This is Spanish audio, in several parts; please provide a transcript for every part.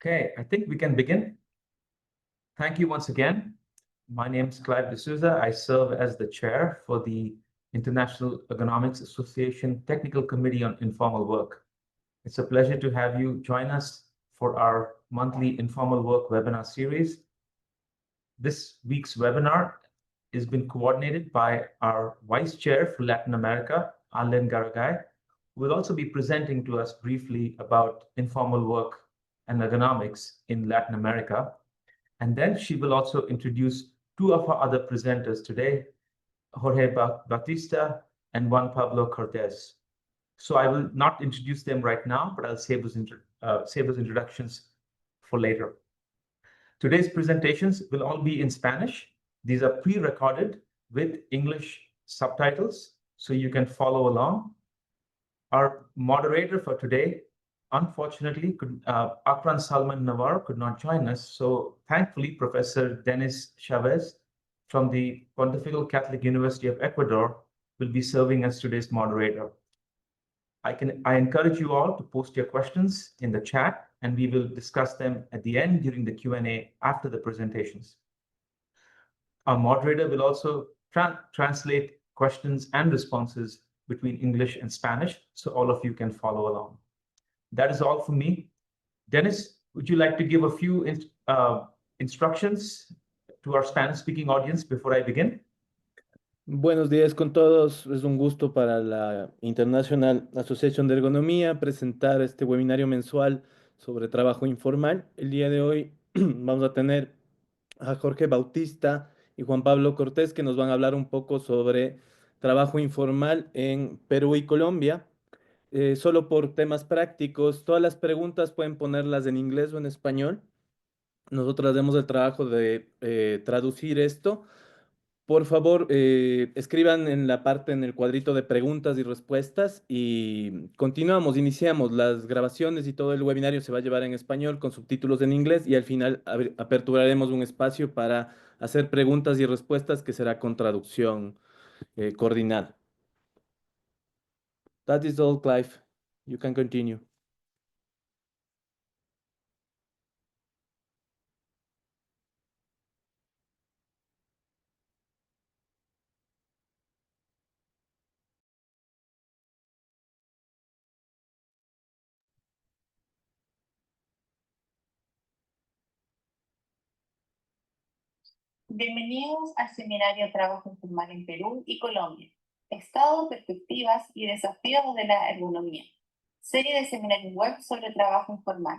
Okay, I think we can begin. Thank you once again. My name is Clive D'Souza. I serve as the chair for the International Ergonomics Association Technical Committee on Informal Work. It's a pleasure to have you join us for our monthly informal work webinar series. This week's webinar has been coordinated by our Vice Chair for Latin America, Arlen Garagay, who will also be presenting to us briefly about informal work and ergonomics in Latin America. And then she will also introduce two of our other presenters today, Jorge Bautista and Juan Pablo Cortez. So I will not introduce them right now, but I'll save those introductions for later. Today's presentations will all be in Spanish. These are pre-recorded with English subtitles, so you can follow along. Our moderator for today, unfortunately, Akran Salman Navarro could not join us. So thankfully, Professor Dennis Chavez from the Pontifical Catholic University of Ecuador will be serving as today's moderator. I encourage you all to post your questions in the chat, and we will discuss them at the end during the Q&A after the presentations. Our moderator will also translate questions and responses between English and Spanish, so all of you can follow along. That is all from me. Dennis, would you like to give a few instructions to our Spanish-speaking audience before I begin? Buenos días con todos. Es un gusto para la International Association de Ergonomía presentar este webinario mensual sobre trabajo informal. El día de hoy vamos a tener a Jorge Bautista y Juan Pablo Cortés, que nos van a hablar un poco sobre trabajo informal en Perú y Colombia. Solo por temas prácticos, todas las preguntas pueden ponerlas en inglés o en español. Nosotros hacemos el trabajo de traducir esto. Por favor, escriban en la parte, en el cuadrito de preguntas y respuestas y continuamos, iniciamos. Las grabaciones y todo el webinario se va a llevar en español con subtítulos en inglés y al final aperturaremos un espacio para hacer preguntas y respuestas que será con traducción coordinada. That is all, Clive. You can continue. Bienvenidos al seminario Trabajo Informal en Perú y Colombia, Estado, Perspectivas y Desafíos de la Ergonomía, serie de seminarios web sobre trabajo informal.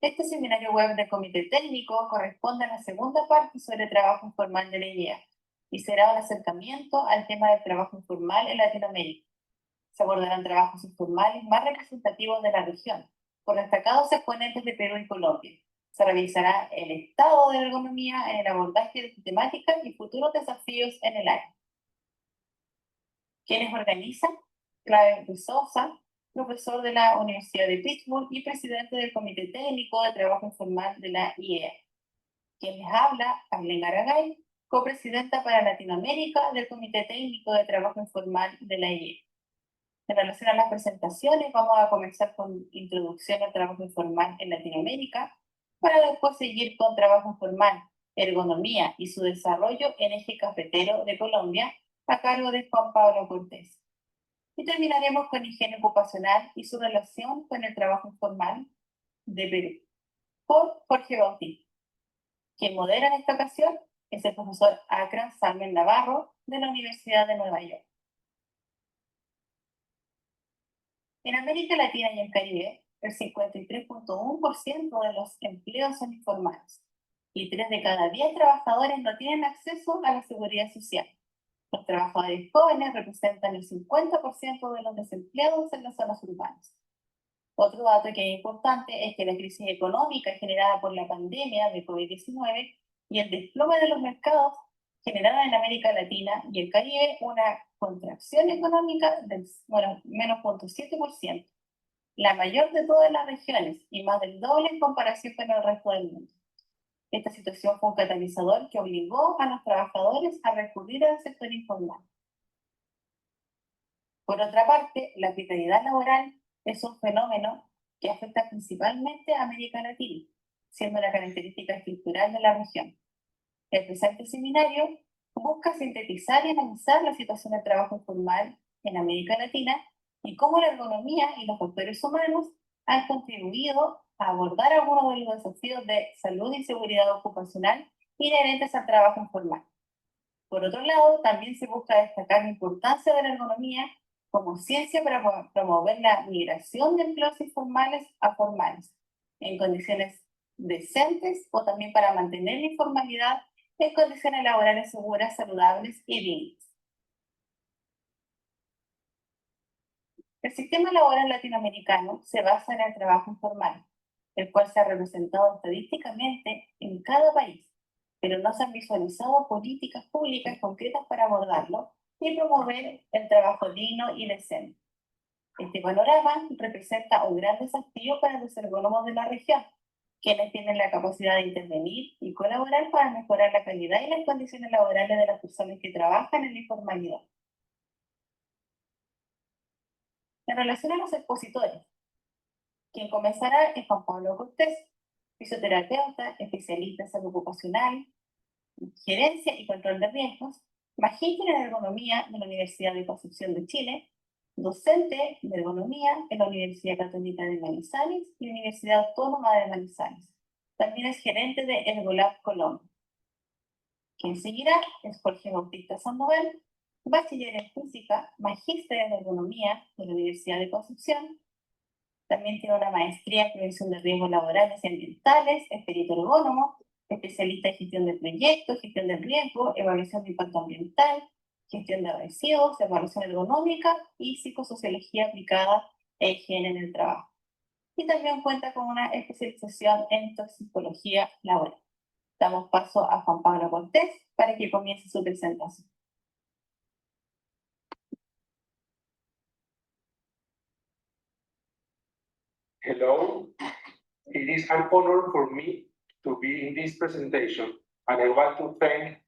Este seminario web del Comité Técnico corresponde a la segunda parte sobre trabajo informal de la IEA y será un acercamiento al tema del trabajo informal en Latinoamérica. Se abordarán trabajos informales más representativos de la región, por destacados exponentes de Perú y Colombia. Se revisará el estado de la ergonomía en el abordaje de esta temática y futuros desafíos en el área. ¿Quiénes organizan? Clive D'Souza, profesor de la Universidad de Pittsburgh y presidente del Comité Técnico de Trabajo Informal de la IEA. Quien les habla, Arlen Garagay, copresidenta para Latinoamérica del Comité Técnico de Trabajo Informal de la IEA. En relación a las presentaciones, vamos a comenzar con introducción al trabajo informal en Latinoamérica, para después seguir con trabajo informal, ergonomía y su desarrollo en eje cafetero de Colombia, a cargo de Juan Pablo Cortés. Y terminaremos con higiene ocupacional y su relación con el trabajo informal de Perú, por Jorge Bautista. Quien modera en esta ocasión es el profesor Akran Salman Navarro de la Universidad de Nueva York. En América Latina y el Caribe, el 53.1% de los empleos son informales y 3 de cada 10 trabajadores no tienen acceso a la seguridad social. Los trabajadores jóvenes representan el 50% de los desempleados en las zonas urbanas. Otro dato que es importante es que la crisis económica generada por la pandemia de COVID-19 y el desplome de los mercados generaron en América Latina y el Caribe una contracción económica del menos 0.7%, la mayor de todas las regiones y más del doble en comparación con el resto del mundo. Esta situación fue un catalizador que obligó a los trabajadores a recurrir al sector informal. Por otra parte, la precariedad laboral es un fenómeno que afecta principalmente a América Latina, siendo la característica estructural de la región. El presente seminario busca sintetizar y analizar la situación del trabajo informal en América Latina y cómo la ergonomía y los factores humanos han contribuido a abordar algunos de los desafíos de salud y seguridad ocupacional inherentes al trabajo informal. Por otro lado, también se busca destacar la importancia de la ergonomía como ciencia para promover la migración de empleos informales a formales en condiciones decentes o también para mantener la informalidad en condiciones laborales seguras, saludables y dignas. El sistema laboral latinoamericano se basa en el trabajo informal, el cual se ha representado estadísticamente en cada país, pero no se han visualizado políticas públicas concretas para abordarlo y promover el trabajo digno y decente. Este panorama representa un gran desafío para los ergónomos de la región, quienes tienen la capacidad de intervenir y colaborar para mejorar la calidad y las condiciones laborales de las personas que trabajan en la informalidad. En relación a los expositores, quien comenzará es Juan Pablo Cortés, fisioterapeuta, especialista en salud ocupacional, gerencia y control de riesgos, magíster en ergonomía de la Universidad de Concepción de Chile, docente de ergonomía en la Universidad Católica de Manizales y Universidad Autónoma de Manizales. También es gerente de Ergolab Colombia. Quien seguirá es Jorge Bautista Sandoval, bachiller en física, magíster en ergonomía de la Universidad de Concepción. También tiene una maestría en prevención de riesgos laborales y ambientales, es perito ergónomo, especialista en gestión de proyectos, gestión de riesgo, evaluación de impacto ambiental, gestión de residuos, evaluación ergonómica y psicosociología aplicada e higiene en el trabajo. Y también cuenta con una especialización en toxicología laboral. Damos paso a Juan Pablo Cortés para que comience su presentación. Hello, it is an honor for me to be in this presentation, and I want to thank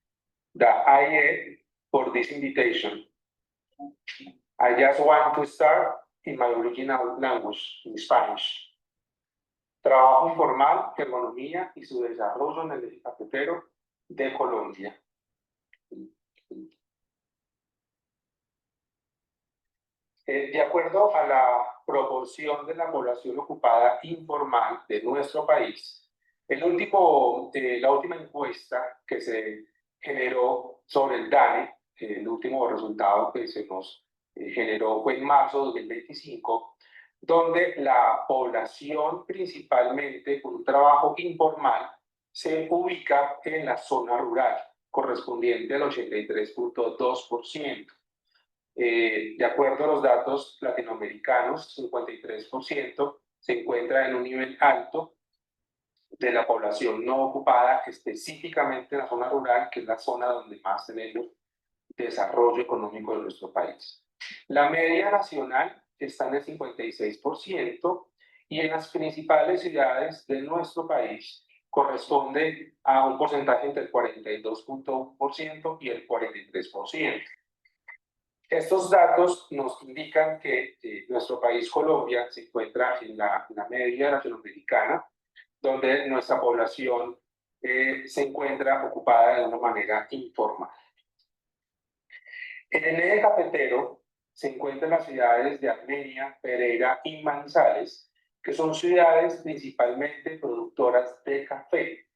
the IE for this invitation. I just want to start in my original language, in Spanish. Trabajo informal, ergonomía y su desarrollo en el eje cafetero de Colombia. De acuerdo a la proporción de la población ocupada informal de nuestro país, la última encuesta que se generó sobre el DANE, el último resultado que se nos generó fue en marzo de 2025, donde la población principalmente con un trabajo informal se ubica en la zona rural, correspondiente al 83.2%. De acuerdo a los datos latinoamericanos, 53% se encuentra en un nivel alto de la población no ocupada, específicamente en la zona rural, que es la zona donde más tenemos desarrollo económico de nuestro país. La media nacional está en el 56% y en las principales ciudades de nuestro país corresponde a un porcentaje entre el 42.1% y el 43%. Estos datos nos indican que nuestro país, Colombia, se encuentra en la media latinoamericana, donde nuestra población se encuentra ocupada de una manera informal. En el eje cafetero se encuentran las ciudades de Armenia, Pereira y Manizales, que son ciudades principalmente productoras de café,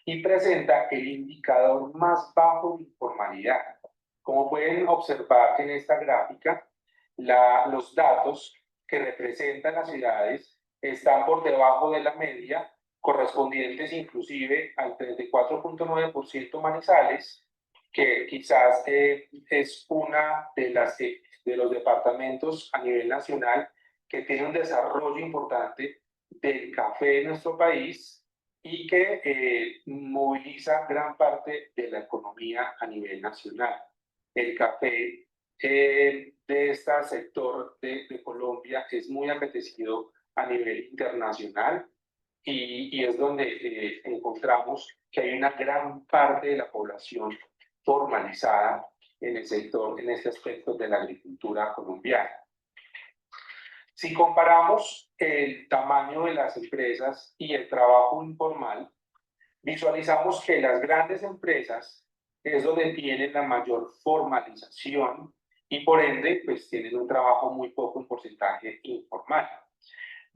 y presenta el indicador más bajo de informalidad. Como pueden observar en esta gráfica, los datos que representan las ciudades están por debajo de la media, correspondientes inclusive al 34.9% Manizales, que quizás es una de los departamentos a nivel nacional que tiene un desarrollo importante del café en nuestro país y que moviliza gran parte de la economía a nivel nacional. El café de este sector de Colombia es muy apetecido a nivel internacional y es donde encontramos que hay una gran parte de la población formalizada en el sector, en este aspecto de la agricultura colombiana. Si comparamos el tamaño de las empresas y el trabajo informal, visualizamos que las grandes empresas es donde tienen la mayor formalización y por ende pues tienen un trabajo muy poco en porcentaje informal.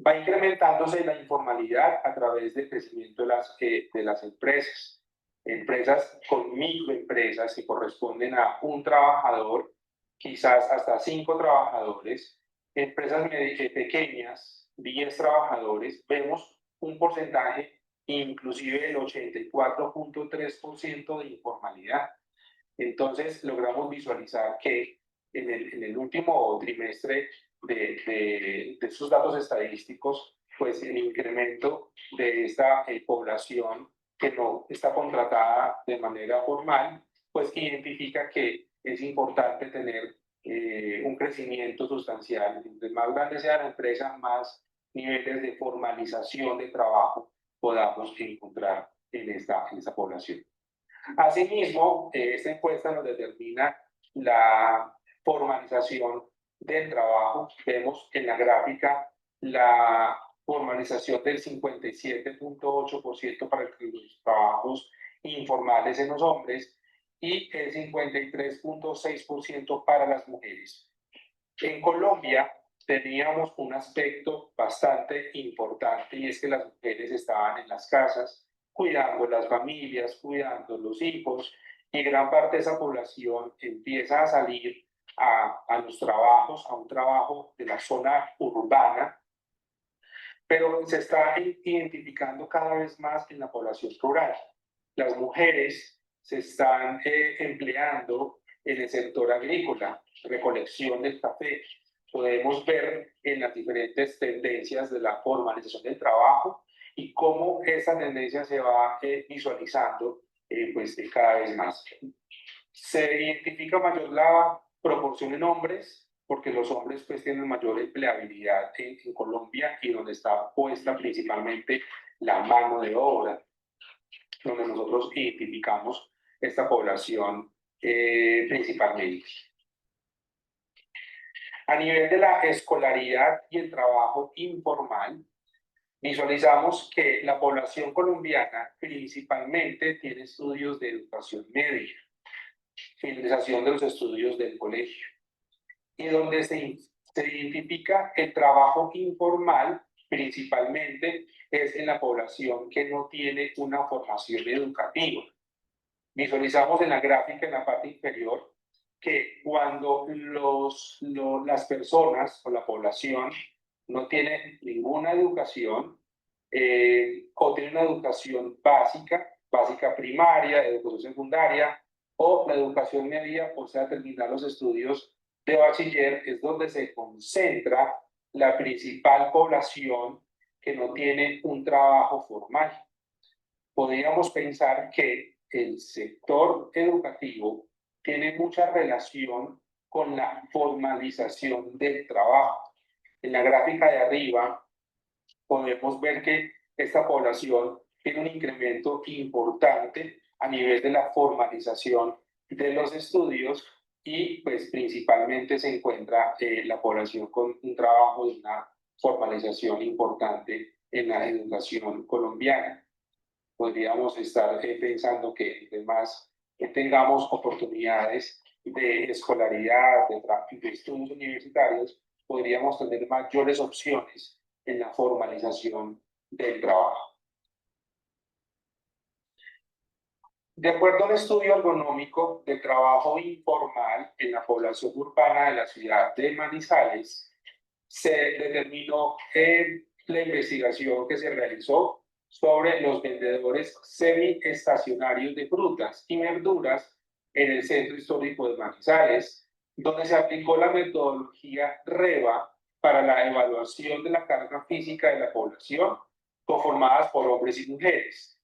Va incrementándose la informalidad a través del crecimiento de las empresas. Empresas con microempresas que corresponden a un trabajador, quizás hasta 5 trabajadores. Empresas pequeñas, 10 trabajadores, vemos un porcentaje inclusive el 84.3% de informalidad. Entonces logramos visualizar que en el último trimestre de esos datos estadísticos, pues el incremento de esta población que no está contratada de manera formal, pues identifica que es importante tener un crecimiento sustancial. Mientras más grande sea la empresa, más niveles de formalización de trabajo podamos encontrar en esta población. Asimismo, esta encuesta nos determina la formalización del trabajo. Vemos en la gráfica la formalización del 57.8% para los trabajos informales en los hombres y el 53.6% para las mujeres. En Colombia teníamos un aspecto bastante importante y es que las mujeres estaban en las casas cuidando las familias, cuidando los hijos, y gran parte de esa población empieza a salir a los trabajos, a un trabajo de la zona urbana, pero se está identificando cada vez más en la población rural. Las mujeres se están empleando en el sector agrícola, recolección del café. Podemos ver en las diferentes tendencias de la formalización del trabajo y cómo esa tendencia se va visualizando pues, cada vez más. Se identifica mayor la proporción en hombres, porque los hombres pues, tienen mayor empleabilidad en Colombia y donde está puesta principalmente la mano de obra, donde nosotros identificamos esta población principalmente. A nivel de la escolaridad y el trabajo informal, visualizamos que la población colombiana principalmente tiene estudios de educación media, finalización de los estudios del colegio, y donde se identifica el trabajo informal principalmente es en la población que no tiene una formación educativa. Visualizamos en la gráfica en la parte inferior que cuando las personas o la población no tiene ninguna educación o tiene una educación básica primaria, educación secundaria o la educación media, o sea, terminar los estudios de bachiller, es donde se concentra la principal población que no tiene un trabajo formal. Podríamos pensar que el sector educativo tiene mucha relación con la formalización del trabajo. En la gráfica de arriba podemos ver que esta población tiene un incremento importante a nivel de la formalización de los estudios y pues principalmente se encuentra la población con un trabajo de una formalización importante en la educación colombiana. Podríamos estar pensando que además que tengamos oportunidades de escolaridad, de estudios universitarios, podríamos tener mayores opciones en la formalización del trabajo. De acuerdo a un estudio ergonómico del trabajo informal en la población urbana de la ciudad de Manizales, se determinó la investigación que se realizó sobre los vendedores semi-estacionarios de frutas y verduras en el centro histórico de Manizales, donde se aplicó la metodología REVA para la evaluación de la carga física de la población, conformadas por hombres y mujeres.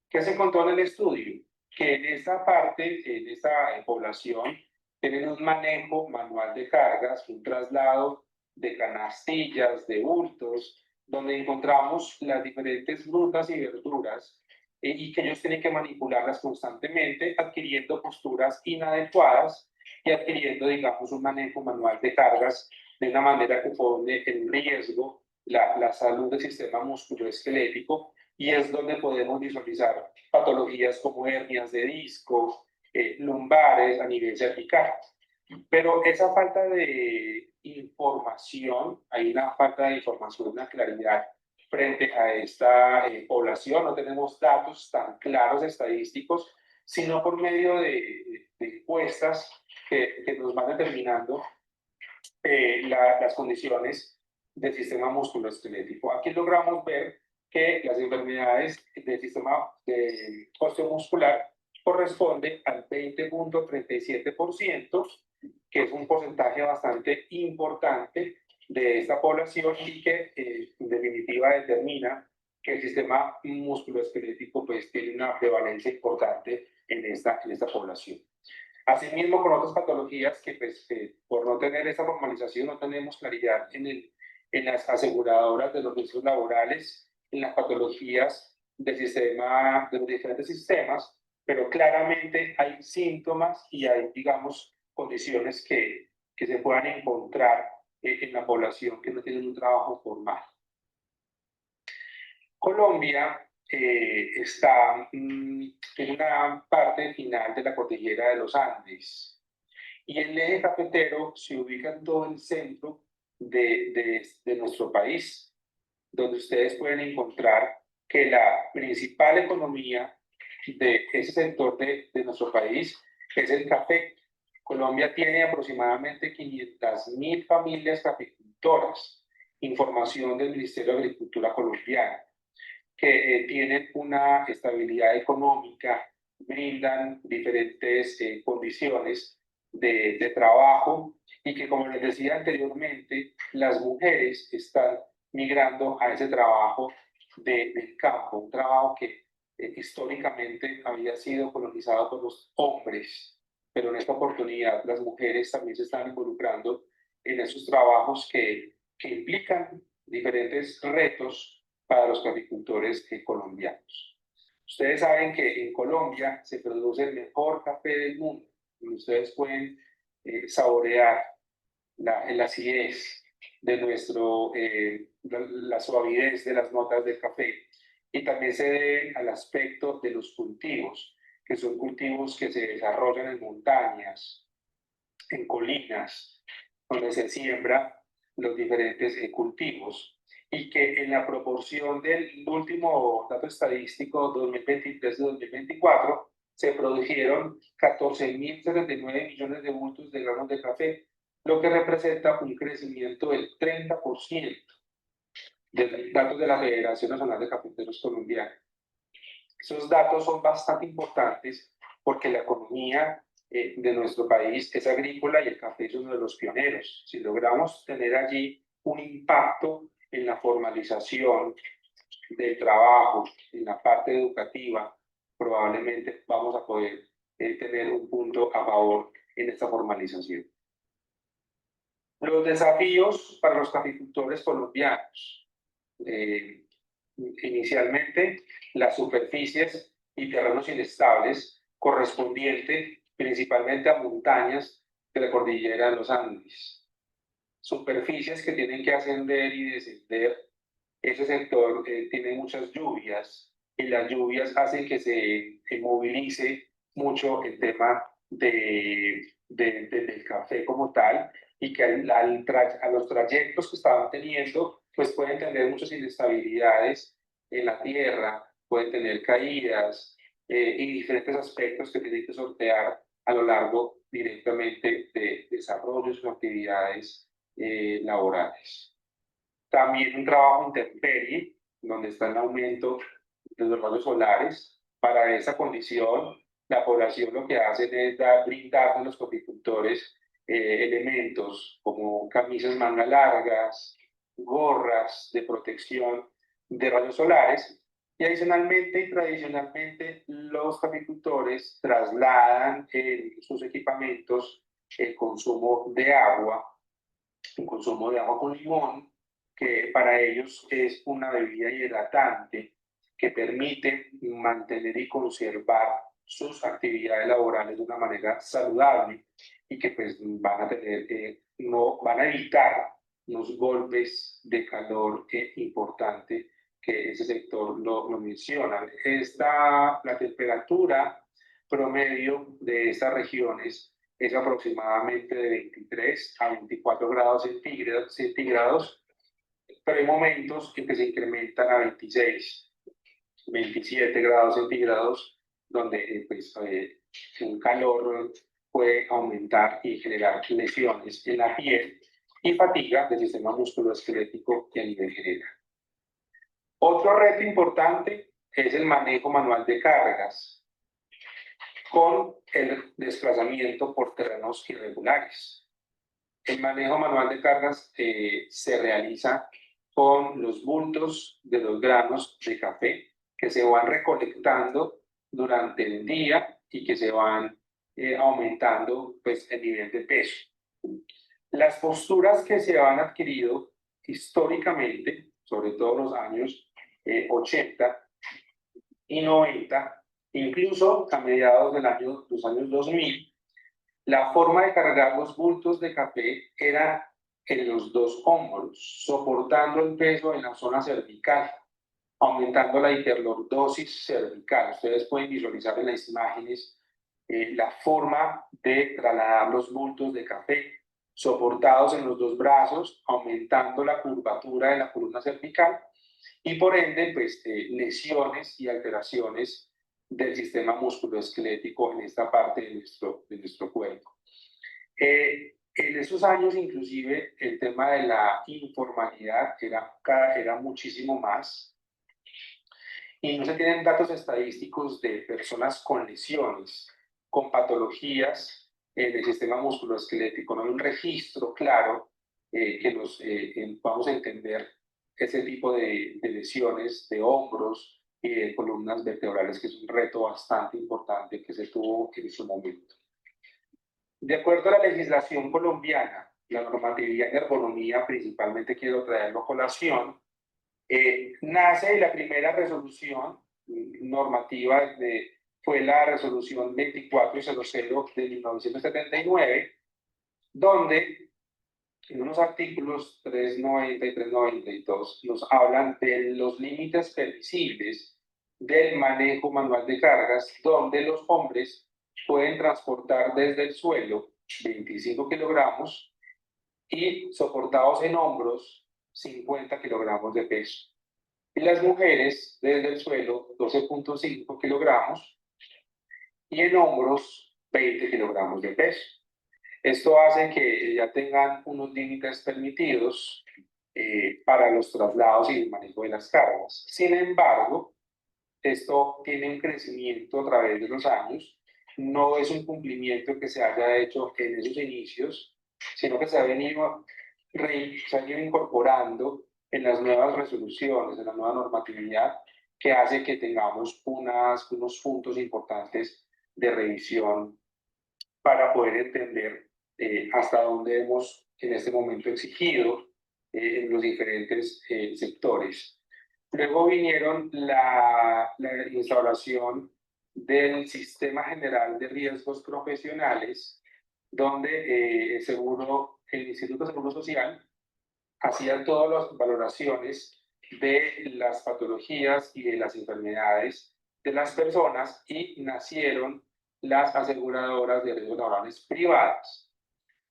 ¿Qué se encontró en el estudio? Que en esta parte, en esta población, tienen un manejo manual de cargas, un traslado de canastillas, de bultos, donde encontramos las diferentes frutas y verduras y que ellos tienen que manipularlas constantemente, adquiriendo posturas inadecuadas y adquiriendo, digamos, un manejo manual de cargas de una manera que pone en riesgo la salud del sistema musculoesquelético, y es donde podemos visualizar patologías como hernias de disco, lumbares a nivel cervical. Pero esa falta de información, hay una falta de información, una claridad frente a esta población. No tenemos datos tan claros estadísticos, sino por medio de encuestas que nos van determinando las condiciones del sistema musculoesquelético. Aquí logramos ver que las enfermedades del sistema osteomuscular corresponden al 20.37%, que es un porcentaje bastante importante de esta población y que en definitiva determina que el sistema musculoesquelético pues tiene una prevalencia importante en esta población. Asimismo, con otras patologías que pues, por no tener esa formalización no tenemos claridad en las aseguradoras de los riesgos laborales, en las patologías del sistema, de los diferentes sistemas, pero claramente hay síntomas y hay, digamos, condiciones que se puedan encontrar en la población que no tienen un trabajo formal. Colombia está en una parte final de la cordillera de los Andes, y el eje cafetero se ubica en todo el centro de nuestro país, donde ustedes pueden encontrar que la principal economía de ese sector de nuestro país es el café. Colombia tiene aproximadamente 500.000 familias caficultoras, información del Ministerio de Agricultura colombiano, que tienen una estabilidad económica, brindan diferentes condiciones de trabajo, y que, como les decía anteriormente, las mujeres están migrando a ese trabajo del campo, un trabajo que históricamente había sido colonizado por los hombres, pero en esta oportunidad las mujeres también se están involucrando en esos trabajos que implican diferentes retos para los caficultores colombianos. Ustedes saben que en Colombia se produce el mejor café del mundo. Ustedes pueden saborear la acidez de la suavidez de las notas del café, y también se debe al aspecto de los cultivos, que son cultivos que se desarrollan en montañas, en colinas, donde se siembra los diferentes cultivos, y que en la proporción del último dato estadístico 2023-2024 se produjeron 14.079 millones de bultos de granos de café, lo que representa un crecimiento del 30% de datos de la Federación Nacional de Cafeteros Colombiana. Esos datos son bastante importantes porque la economía de nuestro país es agrícola y el café es uno de los pioneros. Si logramos tener allí un impacto en la formalización del trabajo, en la parte educativa, probablemente vamos a poder tener un punto a favor en esta formalización. Los desafíos para los caficultores colombianos. Inicialmente, las superficies y terrenos inestables correspondientes principalmente a montañas de la cordillera de los Andes. Superficies que tienen que ascender y descender. Ese sector tiene muchas lluvias, y las lluvias hacen que se movilice mucho el tema del café como tal, y que a los trayectos que estaban teniendo, pues pueden tener muchas inestabilidades en la tierra, pueden tener caídas y diferentes aspectos que tienen que sortear a lo largo directamente de desarrollo de sus actividades laborales. También un trabajo intemperie, donde está el aumento de los rayos solares. Para esa condición, la población lo que hace es brindar a los caficultores elementos como camisas manga largas, gorras de protección de rayos solares, y adicionalmente y tradicionalmente los caficultores trasladan en sus equipamientos el consumo de agua, un consumo de agua con limón, que para ellos es una bebida hidratante que permite mantener y conservar sus actividades laborales de una manera saludable, y que pues van a tener no van a evitar los golpes de calor importante que ese sector lo menciona. La temperatura promedio de estas regiones es aproximadamente de 23 a 24 grados centígrados, pero hay momentos en que se incrementan a 26, 27 grados centígrados, donde un calor puede aumentar y generar lesiones en la piel y fatiga del sistema musculoesquelético que a nivel general. Otro reto importante es el manejo manual de cargas con el desplazamiento por terrenos irregulares. El manejo manual de cargas se realiza con los bultos de los granos de café que se van recolectando durante el día y que se van aumentando pues, el nivel de peso. Las posturas que se han adquirido históricamente, sobre todo en los años 80 y 90, incluso a mediados de los años 2000, la forma de cargar los bultos de café era en los dos hombros, soportando el peso en la zona cervical, aumentando la hiperlordosis cervical. Ustedes pueden visualizar en las imágenes la forma de trasladar los bultos de café soportados en los dos brazos, aumentando la curvatura de la columna cervical y por ende pues, lesiones y alteraciones del sistema musculoesquelético en esta parte de nuestro cuerpo. En esos años, inclusive, el tema de la informalidad era muchísimo más. Y no se tienen datos estadísticos de personas con lesiones, con patologías del sistema musculoesquelético. No hay un registro claro que nos podamos entender ese tipo de lesiones de hombros y de columnas vertebrales, que es un reto bastante importante que se tuvo en su momento. De acuerdo a la legislación colombiana, la normatividad en ergonomía, principalmente quiero traerlo a colación, nace la primera resolución normativa fue la resolución 2400 de 1979, donde en unos artículos 390 y 392 nos hablan de los límites permisibles del manejo manual de cargas, donde los hombres pueden transportar desde el suelo 25 kilogramos y soportados en hombros 50 kilogramos de peso. Y las mujeres desde el suelo 12.5 kilogramos y en hombros 20 kilogramos de peso. Esto hace que ya tengan unos límites permitidos para los traslados y el manejo de las cargas. Sin embargo, esto tiene un crecimiento a través de los años. No es un cumplimiento que se haya hecho en esos inicios, sino que se ha venido incorporando en las nuevas resoluciones, en la nueva normatividad, que hace que tengamos unos puntos importantes de revisión para poder entender hasta dónde hemos en este momento exigido en los diferentes sectores. Luego vinieron la instauración del Sistema General de Riesgos Profesionales, donde el Instituto de Seguro Social hacía todas las valoraciones de las patologías y de las enfermedades de las personas y nacieron las aseguradoras de riesgos laborales privadas.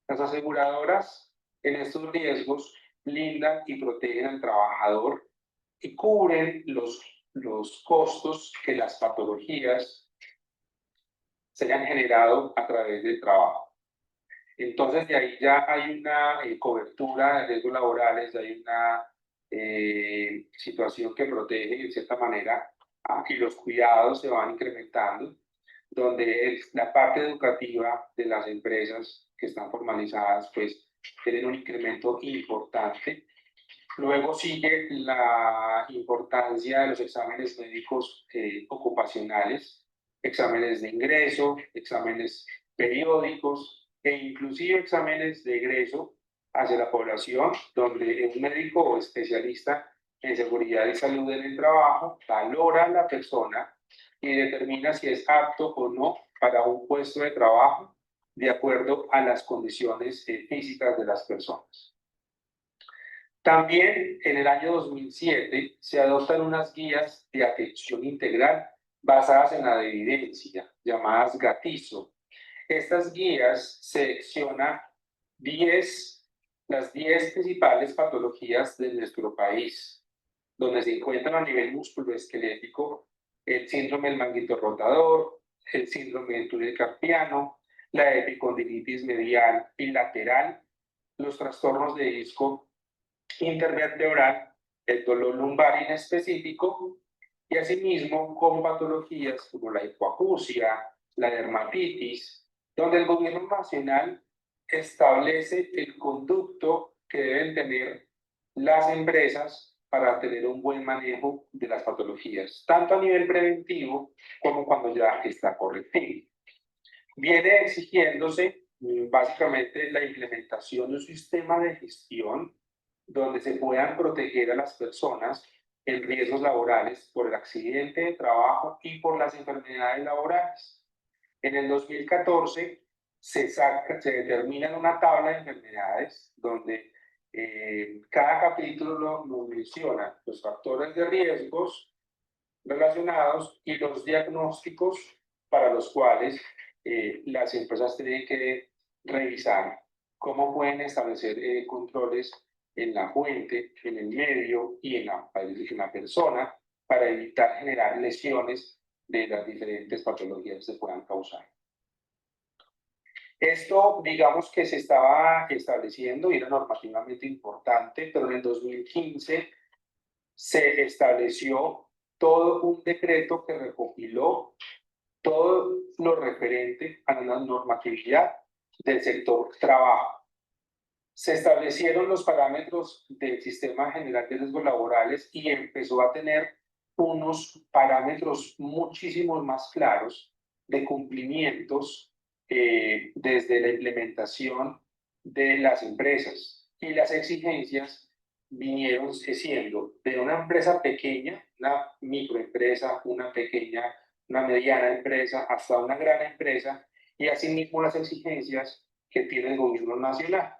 Las aseguradoras en estos riesgos blindan y protegen al trabajador y cubren los costos que las patologías se hayan generado a través del trabajo. Entonces, de ahí ya hay una cobertura de riesgos laborales, ya hay una situación que protege de cierta manera y los cuidados se van incrementando, donde la parte educativa de las empresas que están formalizadas, pues, tienen un incremento importante. Luego sigue la importancia de los exámenes médicos ocupacionales, exámenes de ingreso, exámenes periódicos e inclusive exámenes de egreso hacia la población, donde un médico o especialista en seguridad y salud en el trabajo valora a la persona y determina si es apto o no para un puesto de trabajo de acuerdo a las condiciones físicas de las personas. También en el año 2007 se adoptan unas guías de atención integral basadas en la evidencia, llamadas GATIZO. Estas guías seleccionan las 10 principales patologías de nuestro país, donde se encuentran a nivel musculoesquelético el síndrome del manguito rotador, el síndrome del túnel carpiano, la epicondilitis medial y lateral, los trastornos de disco intervertebral, el dolor lumbar inespecífico y asimismo con patologías como la hipoacusia, la dermatitis, donde el gobierno nacional establece el conducto que deben tener las empresas para tener un buen manejo de las patologías, tanto a nivel preventivo como cuando ya está correctivo. Viene exigiéndose básicamente la implementación de un sistema de gestión donde se puedan proteger a las personas en riesgos laborales por el accidente de trabajo y por las enfermedades laborales. En el 2014 se determina una tabla de enfermedades donde cada capítulo nos menciona los factores de riesgos relacionados y los diagnósticos para los cuales las empresas tienen que revisar cómo pueden establecer controles en la fuente, en el medio y en la persona para evitar generar lesiones de las diferentes patologías que se puedan causar. Esto, digamos que se estaba estableciendo y era normativamente importante, pero en el 2015 se estableció todo un decreto que recopiló todo lo referente a la normatividad del sector trabajo. Se establecieron los parámetros del Sistema General de Riesgos Laborales y empezó a tener unos parámetros muchísimo más claros de cumplimientos desde la implementación de las empresas. Y las exigencias vinieron siendo de una empresa pequeña, una microempresa, una pequeña, una mediana empresa, hasta una gran empresa, y asimismo las exigencias que tiene el gobierno nacional.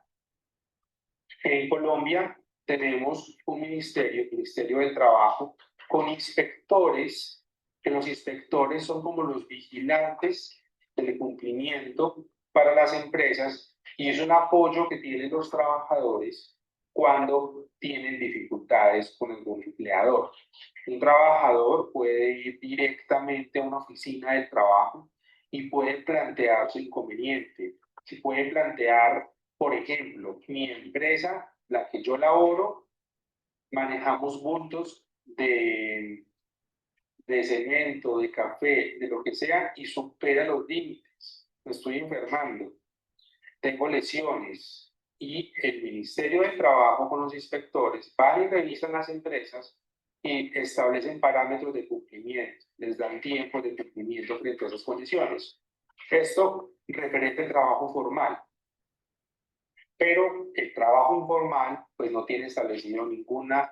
En Colombia tenemos un ministerio, el Ministerio del Trabajo, con inspectores, que los inspectores son como los vigilantes del cumplimiento para las empresas y es un apoyo que tienen los trabajadores cuando tienen dificultades con algún empleador. Un trabajador puede ir directamente a una oficina del trabajo y puede plantear su inconveniente. Se puede plantear, por ejemplo, mi empresa, la que yo laboro, manejamos bultos de cemento, de café, de lo que sea, y supera los límites. Me estoy enfermando, tengo lesiones, y el Ministerio del Trabajo con los inspectores van y revisan las empresas y establecen parámetros de cumplimiento, les dan tiempo de cumplimiento frente a esas condiciones. Esto referente al trabajo formal. Pero el trabajo informal pues no tiene establecido ninguna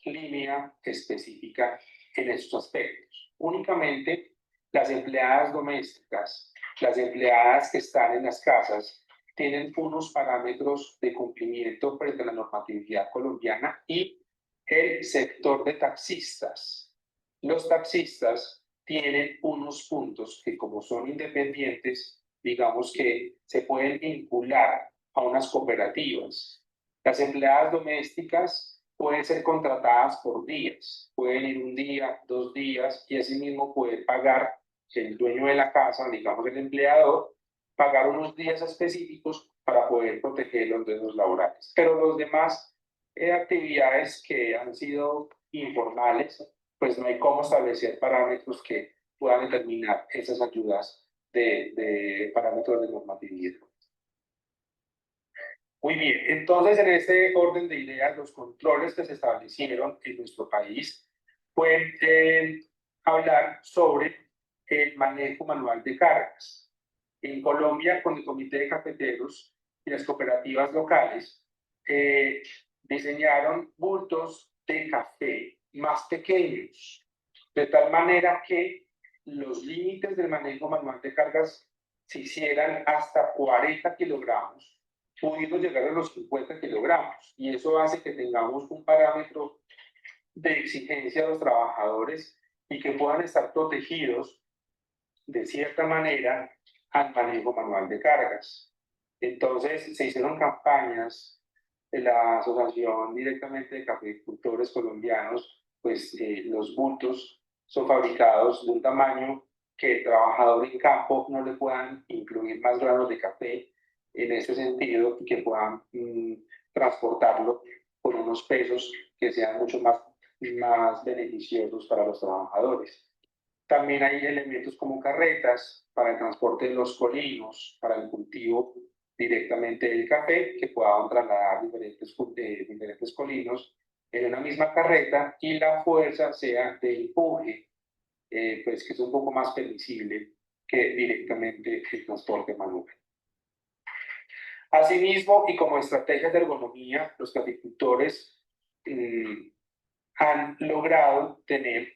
línea específica en estos aspectos. Únicamente las empleadas domésticas, las empleadas que están en las casas, tienen unos parámetros de cumplimiento frente a la normatividad colombiana y el sector de taxistas. Los taxistas tienen unos puntos que como son independientes, digamos que se pueden vincular a unas cooperativas. Las empleadas domésticas pueden ser contratadas por días, pueden ir un día, 2 días y asimismo puede pagar el dueño de la casa, digamos el empleador, pagar unos días específicos para poder proteger los derechos laborales. Pero los demás actividades que han sido informales, pues no hay cómo establecer parámetros que puedan determinar esas ayudas de parámetros de normatividad. Muy bien, entonces en este orden de ideas, los controles que se establecieron en nuestro país pueden hablar sobre el manejo manual de cargas. En Colombia, con el Comité de Cafeteros y las cooperativas locales, diseñaron bultos de café más pequeños, de tal manera que los límites del manejo manual de cargas si hicieran hasta 40 kilogramos, pudimos llegar a los 50 kilogramos. Y eso hace que tengamos un parámetro de exigencia a los trabajadores y que puedan estar protegidos de cierta manera al manejo manual de cargas. Entonces, se hicieron campañas de la Asociación directamente de Cafeicultores Colombianos, pues los bultos son fabricados de un tamaño que el trabajador en campo no le puedan incluir más granos de café en ese sentido y que puedan transportarlo con unos pesos que sean mucho más beneficiosos para los trabajadores. También hay elementos como carretas para el transporte de los colinos, para el cultivo directamente del café, que puedan trasladar diferentes colinos en una misma carreta y la fuerza sea de empuje, pues que es un poco más permisible que directamente el transporte manual. Asimismo, y como estrategias de ergonomía, los caficultores han logrado tener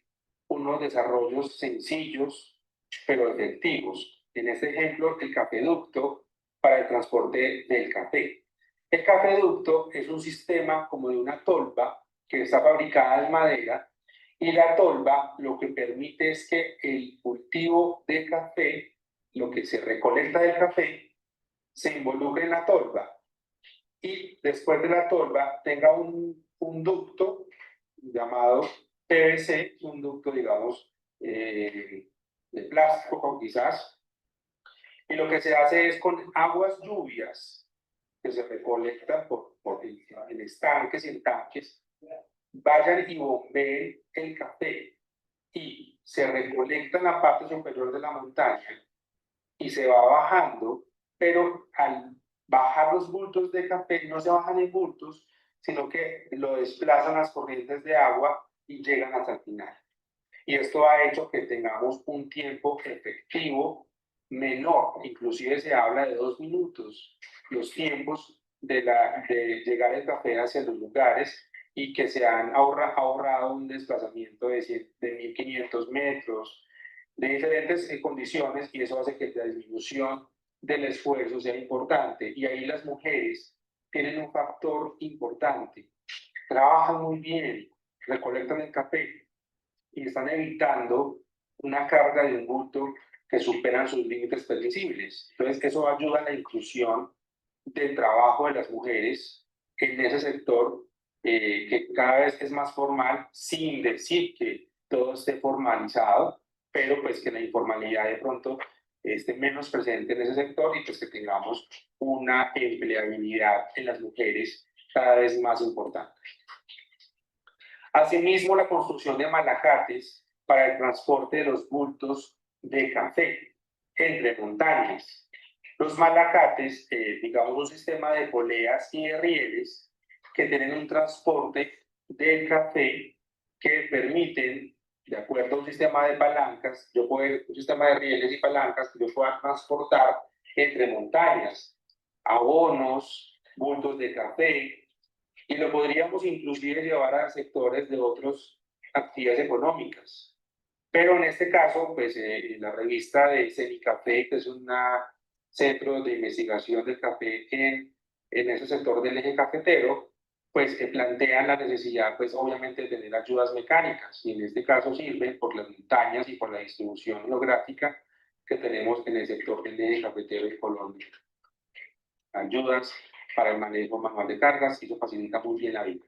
unos desarrollos sencillos, pero efectivos. En este ejemplo, el cafeducto para el transporte del café. El cafeducto es un sistema como de una tolva que está fabricada en madera y la tolva lo que permite es que el cultivo de café, lo que se recolecta del café, se involucre en la tolva y después de la tolva tenga un ducto llamado PVC, un ducto, digamos, de plástico quizás, y lo que se hace es con aguas lluvias que se recolectan en estanques y en tanques, vayan y bombeen el café y se recolecta en la parte superior de la montaña y se va bajando, pero al bajar los bultos de café no se bajan en bultos, sino que lo desplazan las corrientes de agua y llegan hasta el final. Y esto ha hecho que tengamos un tiempo efectivo menor, inclusive se habla de 2 minutos, los tiempos de llegar el café hacia los lugares y que se han ahorrado un desplazamiento de 1.500 metros, de diferentes condiciones, y eso hace que la disminución del esfuerzo sea importante. Y ahí las mujeres tienen un factor importante, trabajan muy bien, recolectan el café y están evitando una carga de un bulto que superan sus límites permisibles. Entonces, eso ayuda a la inclusión del trabajo de las mujeres en ese sector que cada vez es más formal, sin decir que todo esté formalizado, pero pues que la informalidad de pronto esté menos presente en ese sector y pues que tengamos una empleabilidad en las mujeres cada vez más importante. Asimismo, la construcción de malacates para el transporte de los bultos de café entre montañas. Los malacates, digamos, un sistema de poleas y de rieles que tienen un transporte del café que permiten, de acuerdo a un sistema de palancas, un sistema de rieles y palancas que yo pueda transportar entre montañas, abonos, bultos de café, y lo podríamos inclusive llevar a sectores de otras actividades económicas. Pero en este caso, pues la revista de Cenicafé, que es un centro de investigación del café en ese sector del eje cafetero, pues plantean la necesidad, pues obviamente, de tener ayudas mecánicas, y en este caso sirve por las montañas y por la distribución geográfica que tenemos en el sector del eje cafetero de Colombia. Ayudas para el manejo manual de cargas, y eso facilita muy bien la vida.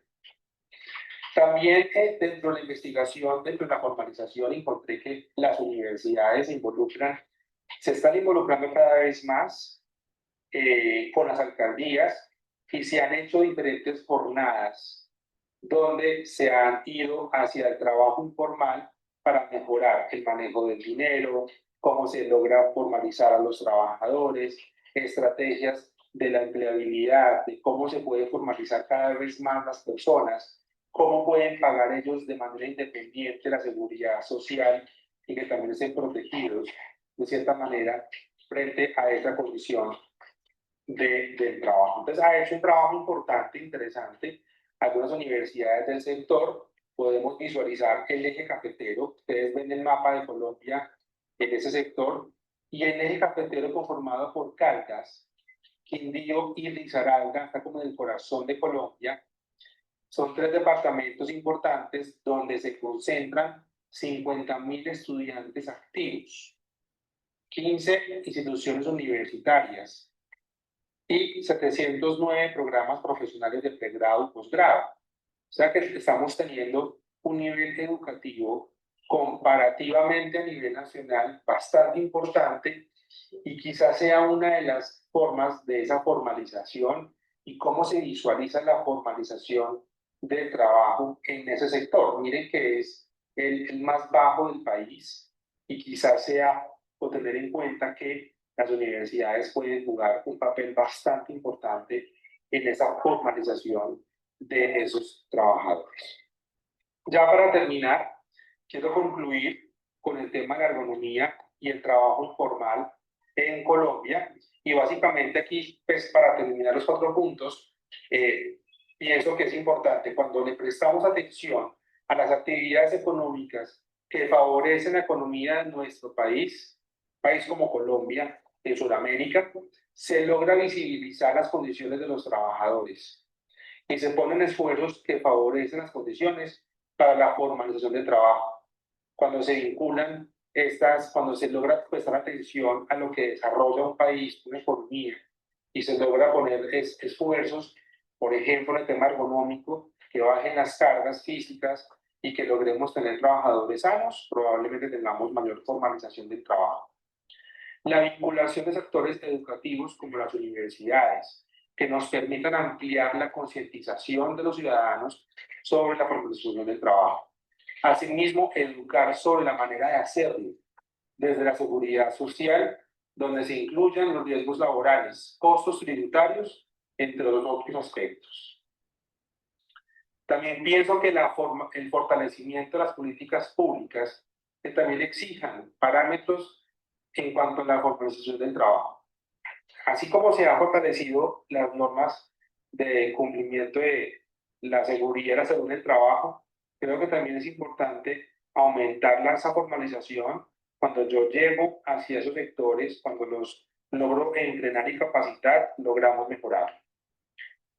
También dentro de la investigación, dentro de la formalización, encontré que las universidades se están involucrando cada vez más con las alcaldías y se han hecho diferentes jornadas donde se han ido hacia el trabajo informal para mejorar el manejo del dinero, cómo se logra formalizar a los trabajadores, estrategias de la empleabilidad, de cómo se puede formalizar cada vez más las personas, cómo pueden pagar ellos de manera independiente la seguridad social y que también estén protegidos de cierta manera frente a esta condición del trabajo. Entonces ha hecho un trabajo importante, interesante. Algunas universidades del sector podemos visualizar el eje cafetero. Ustedes ven el mapa de Colombia en ese sector y el eje cafetero conformado por Caldas, Quindío y Risaralda, está como en el corazón de Colombia. Son 3 departamentos importantes donde se concentran 50.000 estudiantes activos, 15 instituciones universitarias y 709 programas profesionales de pregrado y posgrado. O sea que estamos teniendo un nivel educativo comparativamente a nivel nacional bastante importante y quizás sea una de las formas de esa formalización y cómo se visualiza la formalización del trabajo en ese sector. Miren que es el más bajo del país y quizás sea o tener en cuenta que las universidades pueden jugar un papel bastante importante en esa formalización de esos trabajadores. Ya para terminar, quiero concluir con el tema de la ergonomía y el trabajo informal en Colombia. Y básicamente aquí, pues para terminar los 4 puntos, pienso que es importante cuando le prestamos atención a las actividades económicas que favorecen la economía de nuestro país como Colombia, en Sudamérica, se logra visibilizar las condiciones de los trabajadores y se ponen esfuerzos que favorecen las condiciones para la formalización del trabajo. Cuando se vinculan cuando se logra prestar atención a lo que desarrolla un país, una economía, y se logra poner esfuerzos, por ejemplo, en el tema ergonómico, que bajen las cargas físicas y que logremos tener trabajadores sanos, probablemente tengamos mayor formalización del trabajo. La vinculación de sectores educativos como las universidades, que nos permitan ampliar la concientización de los ciudadanos sobre la formalización del trabajo. Asimismo, educar sobre la manera de hacerlo, desde la seguridad social, donde se incluyan los riesgos laborales, costos tributarios, entre los otros aspectos. También pienso que el fortalecimiento de las políticas públicas que también exijan parámetros en cuanto a la formalización del trabajo. Así como se han fortalecido las normas de cumplimiento de la seguridad y la salud en el trabajo, creo que también es importante aumentar esa formalización cuando yo llego hacia esos sectores, cuando los logro entrenar y capacitar, logramos mejorar.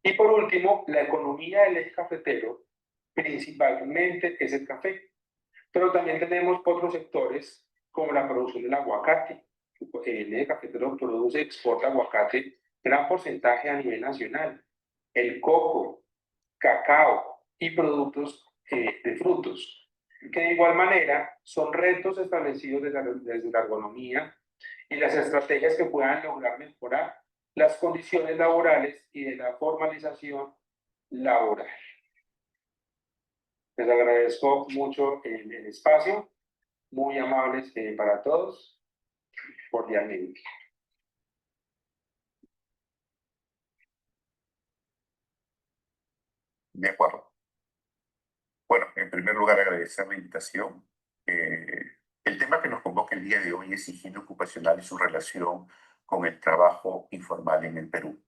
Y por último, la economía del eje cafetero principalmente es el café, pero también tenemos otros sectores como la producción del aguacate. El eje cafetero produce, exporta aguacate, gran porcentaje a nivel nacional. El coco, cacao y productos de frutos, que de igual manera son retos establecidos desde la ergonomía y las estrategias que puedan lograr mejorar las condiciones laborales y de la formalización laboral. Les agradezco mucho el espacio, muy amables para todos, cordialmente. De acuerdo. Bueno, en primer lugar, agradecer la invitación. El tema que nos convoca el día de hoy es higiene ocupacional y su relación con el trabajo informal en el Perú.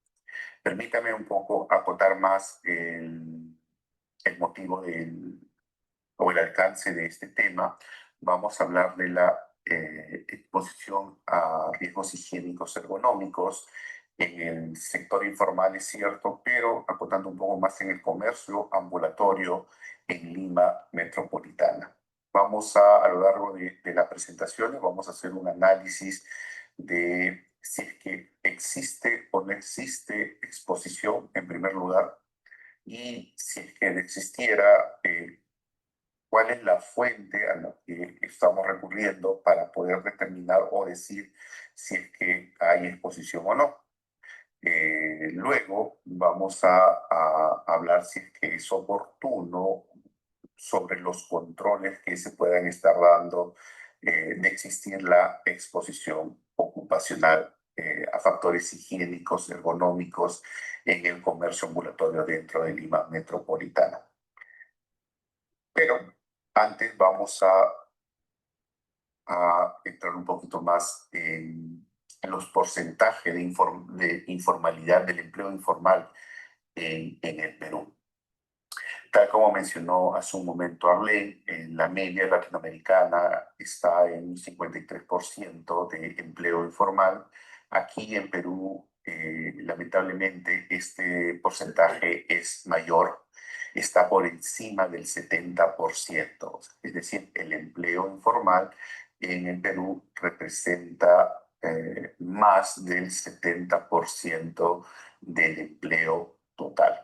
Permítame un poco acotar más el motivo o el alcance de este tema. Vamos a hablar de la exposición a riesgos higiénicos ergonómicos en el sector informal, es cierto, pero acotando un poco más en el comercio ambulatorio en Lima metropolitana. Vamos a lo largo de la presentación, vamos a hacer un análisis de si es que existe o no existe exposición en primer lugar, y si es que existiera, cuál es la fuente a la que estamos recurriendo para poder determinar o decir si es que hay exposición o no. Luego vamos a hablar si es que es oportuno sobre los controles que se puedan estar dando de existir la exposición ocupacional a factores higiénicos, ergonómicos en el comercio ambulatorio dentro de Lima metropolitana. Pero antes vamos a entrar un poquito más en los porcentajes de informalidad, del empleo informal en el Perú. Tal como mencionó hace un momento Arlene, la media latinoamericana está en un 53% de empleo informal. Aquí en Perú, lamentablemente, este porcentaje es mayor, está por encima del 70%. Es decir, el empleo informal en el Perú representa más del 70% del empleo total.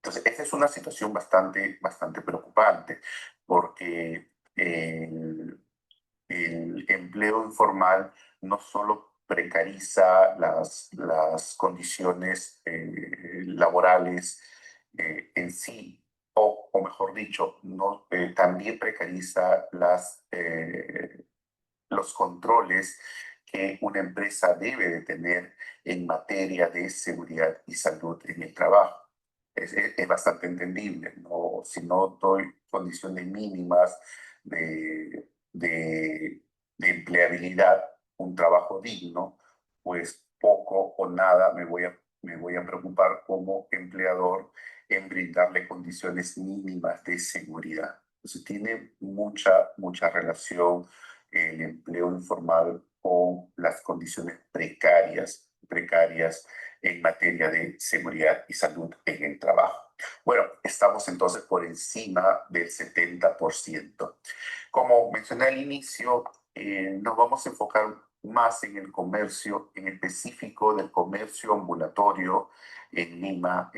Entonces, esta es una situación bastante preocupante porque el empleo informal no solo precariza las condiciones laborales en sí, o mejor dicho, no, también precariza los controles que una empresa debe de tener en materia de seguridad y salud en el trabajo. Es bastante entendible, ¿no? Si no doy condiciones mínimas de empleabilidad, un trabajo digno, pues poco o nada me voy a preocupar como empleador en brindarle condiciones mínimas de seguridad. Entonces tiene mucha relación el empleo informal con las condiciones precarias en materia de seguridad y salud en el trabajo. Bueno, estamos entonces por encima del 70%. Como mencioné al inicio, nos vamos a enfocar más en el comercio, en específico del comercio ambulatorio en Lima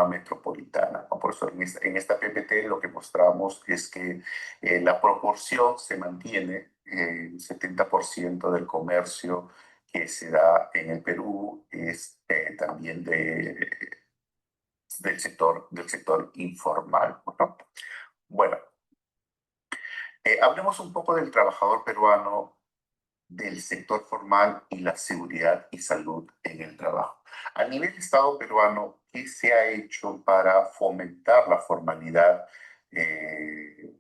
metropolitana. Por eso en esta PPT lo que mostramos es que la proporción se mantiene, el 70% del comercio que se da en el Perú es también del sector informal, ¿no? Bueno, hablemos un poco del trabajador peruano, del sector formal y la seguridad y salud en el trabajo. A nivel Estado peruano, ¿qué se ha hecho para fomentar la formalidad de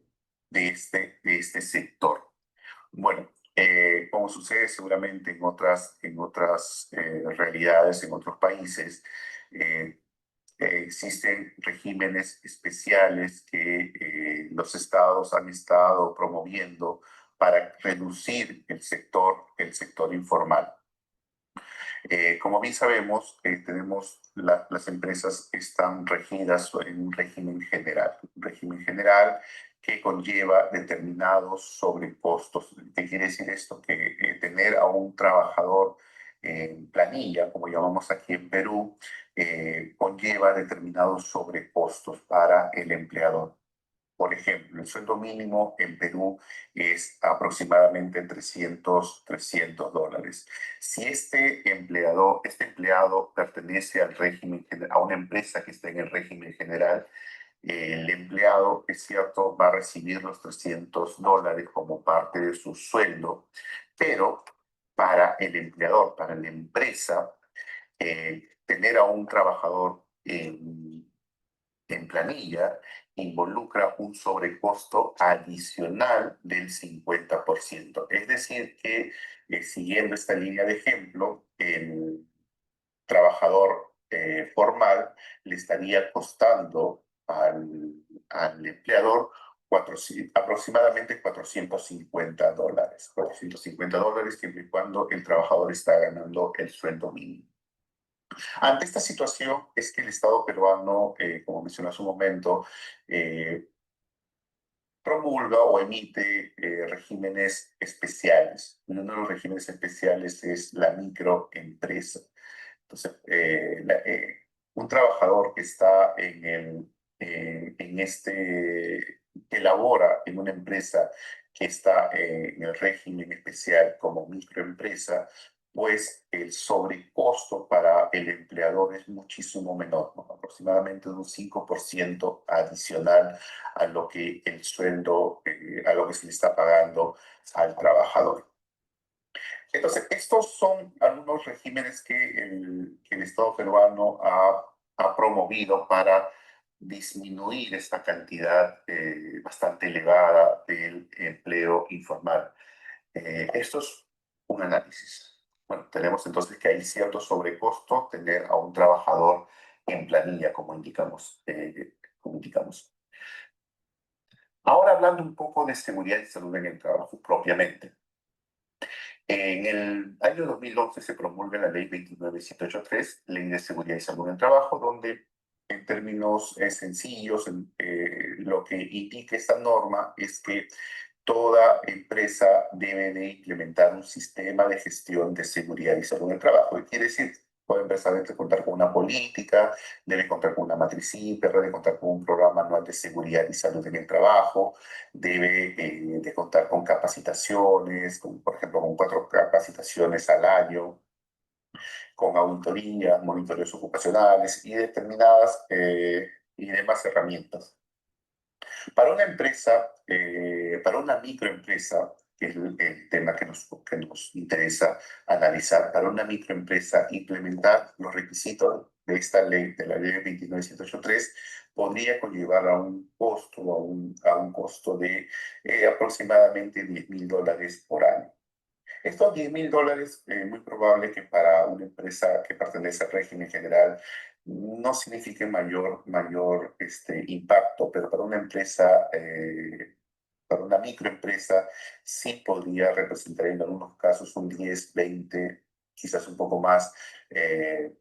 este sector? Bueno, como sucede seguramente en otras realidades, en otros países, existen regímenes especiales que los estados han estado promoviendo para reducir el sector informal. Como bien sabemos, las empresas están regidas en un régimen general que conlleva determinados sobrecostos. ¿Qué quiere decir esto? Que tener a un trabajador en planilla, como llamamos aquí en Perú, conlleva determinados sobrecostos para el empleador. Por ejemplo, el sueldo mínimo en Perú es aproximadamente $300. Si este empleado pertenece al régimen, a una empresa que está en el régimen general, el empleado, es cierto, va a recibir los $300 como parte de su sueldo, pero para el empleador, para la empresa, tener a un trabajador en planilla involucra un sobrecosto adicional del 50%. Es decir, que siguiendo esta línea de ejemplo, el trabajador formal le estaría costando al empleador aproximadamente $450. $450 siempre y cuando el trabajador está ganando el sueldo mínimo. Ante esta situación es que el Estado peruano, como mencioné hace un momento, promulga o emite regímenes especiales. Uno de los regímenes especiales es la microempresa. Entonces, un trabajador que está que labora en una empresa que está en el régimen especial como microempresa, pues el sobrecosto para el empleador es muchísimo menor, ¿no? Aproximadamente un 5% adicional a lo que el sueldo, a lo que se le está pagando al trabajador. Entonces, estos son algunos regímenes que el Estado peruano ha promovido para disminuir esta cantidad bastante elevada del empleo informal. Esto es un análisis. Bueno, tenemos entonces que hay cierto sobrecosto tener a un trabajador en planilla, como indicamos. Ahora hablando un poco de seguridad y salud en el trabajo propiamente. En el año 2011 se promulga la Ley 29783, Ley de Seguridad y Salud en el Trabajo, donde en términos sencillos lo que indica esta norma es que toda empresa debe de implementar un sistema de gestión de seguridad y salud en el trabajo. ¿Qué quiere decir? Toda empresa debe contar con una política, debe contar con una matriz IPR, debe contar con un programa anual de seguridad y salud en el trabajo, debe de contar con capacitaciones, por ejemplo, con 4 capacitaciones al año, con auditorías, monitoreos ocupacionales y determinadas y demás herramientas. Para una empresa, para una microempresa, que es el tema que nos interesa analizar, para una microempresa implementar los requisitos de esta ley, de la ley 29183, podría conllevar a un costo, a un costo de aproximadamente $10,000 por año. Estos $10,000, muy probable que para una empresa que pertenece al régimen general no signifique mayor impacto, pero para una empresa, para una microempresa, sí podría representar en algunos casos un 10, 20, quizás un poco más, 10,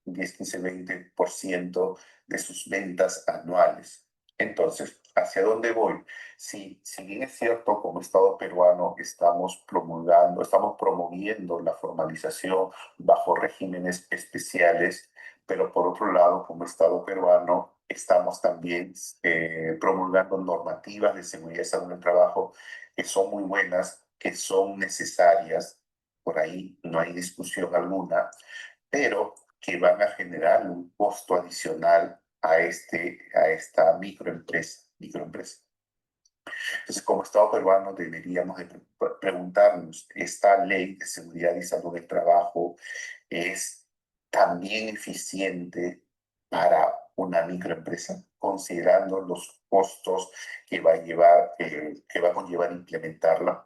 15, 20% de sus ventas anuales. Entonces, ¿hacia dónde voy? Si bien es cierto, como Estado peruano estamos promoviendo la formalización bajo regímenes especiales, pero por otro lado, como Estado peruano, estamos también promulgando normativas de seguridad y salud en el trabajo que son muy buenas, que son necesarias, por ahí no hay discusión alguna, pero que van a generar un costo adicional a esta microempresa. Entonces, como Estado peruano deberíamos de preguntarnos, ¿esta ley de seguridad y salud del trabajo es también eficiente para una microempresa, considerando los costos que va a conllevar implementarla?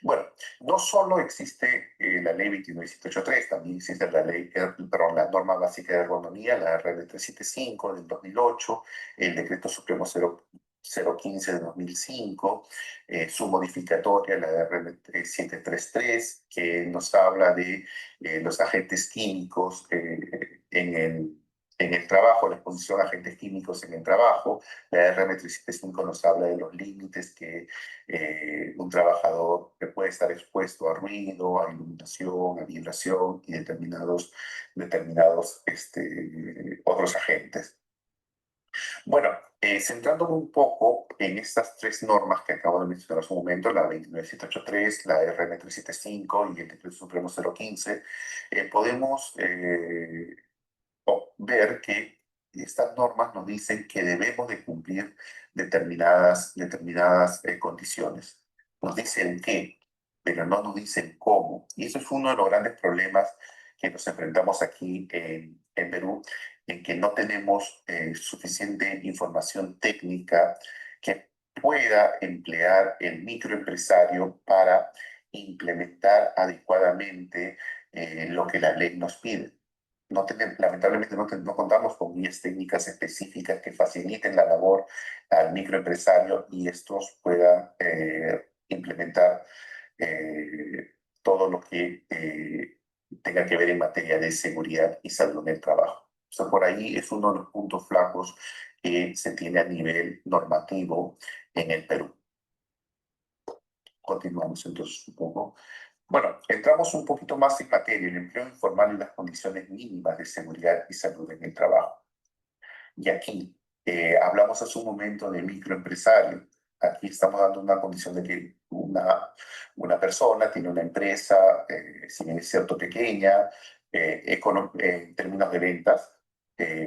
Bueno, no solo existe la ley 29783, también existe la norma básica de ergonomía, la RD 375 del 2008, el decreto supremo 015 de 2005, su modificatoria, la RD 733, que nos habla de los agentes químicos en el trabajo, la exposición a agentes químicos en el trabajo. La RM 375 nos habla de los límites que un trabajador que puede estar expuesto a ruido, a iluminación, a vibración y determinados otros agentes. Bueno, centrándome un poco en estas 3 normas que acabo de mencionar hace un momento, la 29783, la RM 375 y el Decreto Supremo 015, podemos ver que estas normas nos dicen que debemos de cumplir determinadas condiciones. Nos dicen qué, pero no nos dicen cómo. Y eso es uno de los grandes problemas que nos enfrentamos aquí en Perú, en que no tenemos suficiente información técnica que pueda emplear el microempresario para implementar adecuadamente lo que la ley nos pide. Lamentablemente no contamos con guías técnicas específicas que faciliten la labor al microempresario y estos puedan implementar todo lo que tenga que ver en materia de seguridad y salud en el trabajo. O sea, por ahí es uno de los puntos flacos que se tiene a nivel normativo en el Perú. Continuamos entonces un poco. Bueno, entramos un poquito más en materia, el empleo informal y las condiciones mínimas de seguridad y salud en el trabajo. Y aquí hablamos hace un momento de microempresario. Aquí estamos dando una condición de que una persona tiene una empresa, si bien es cierto pequeña, en términos de ventas,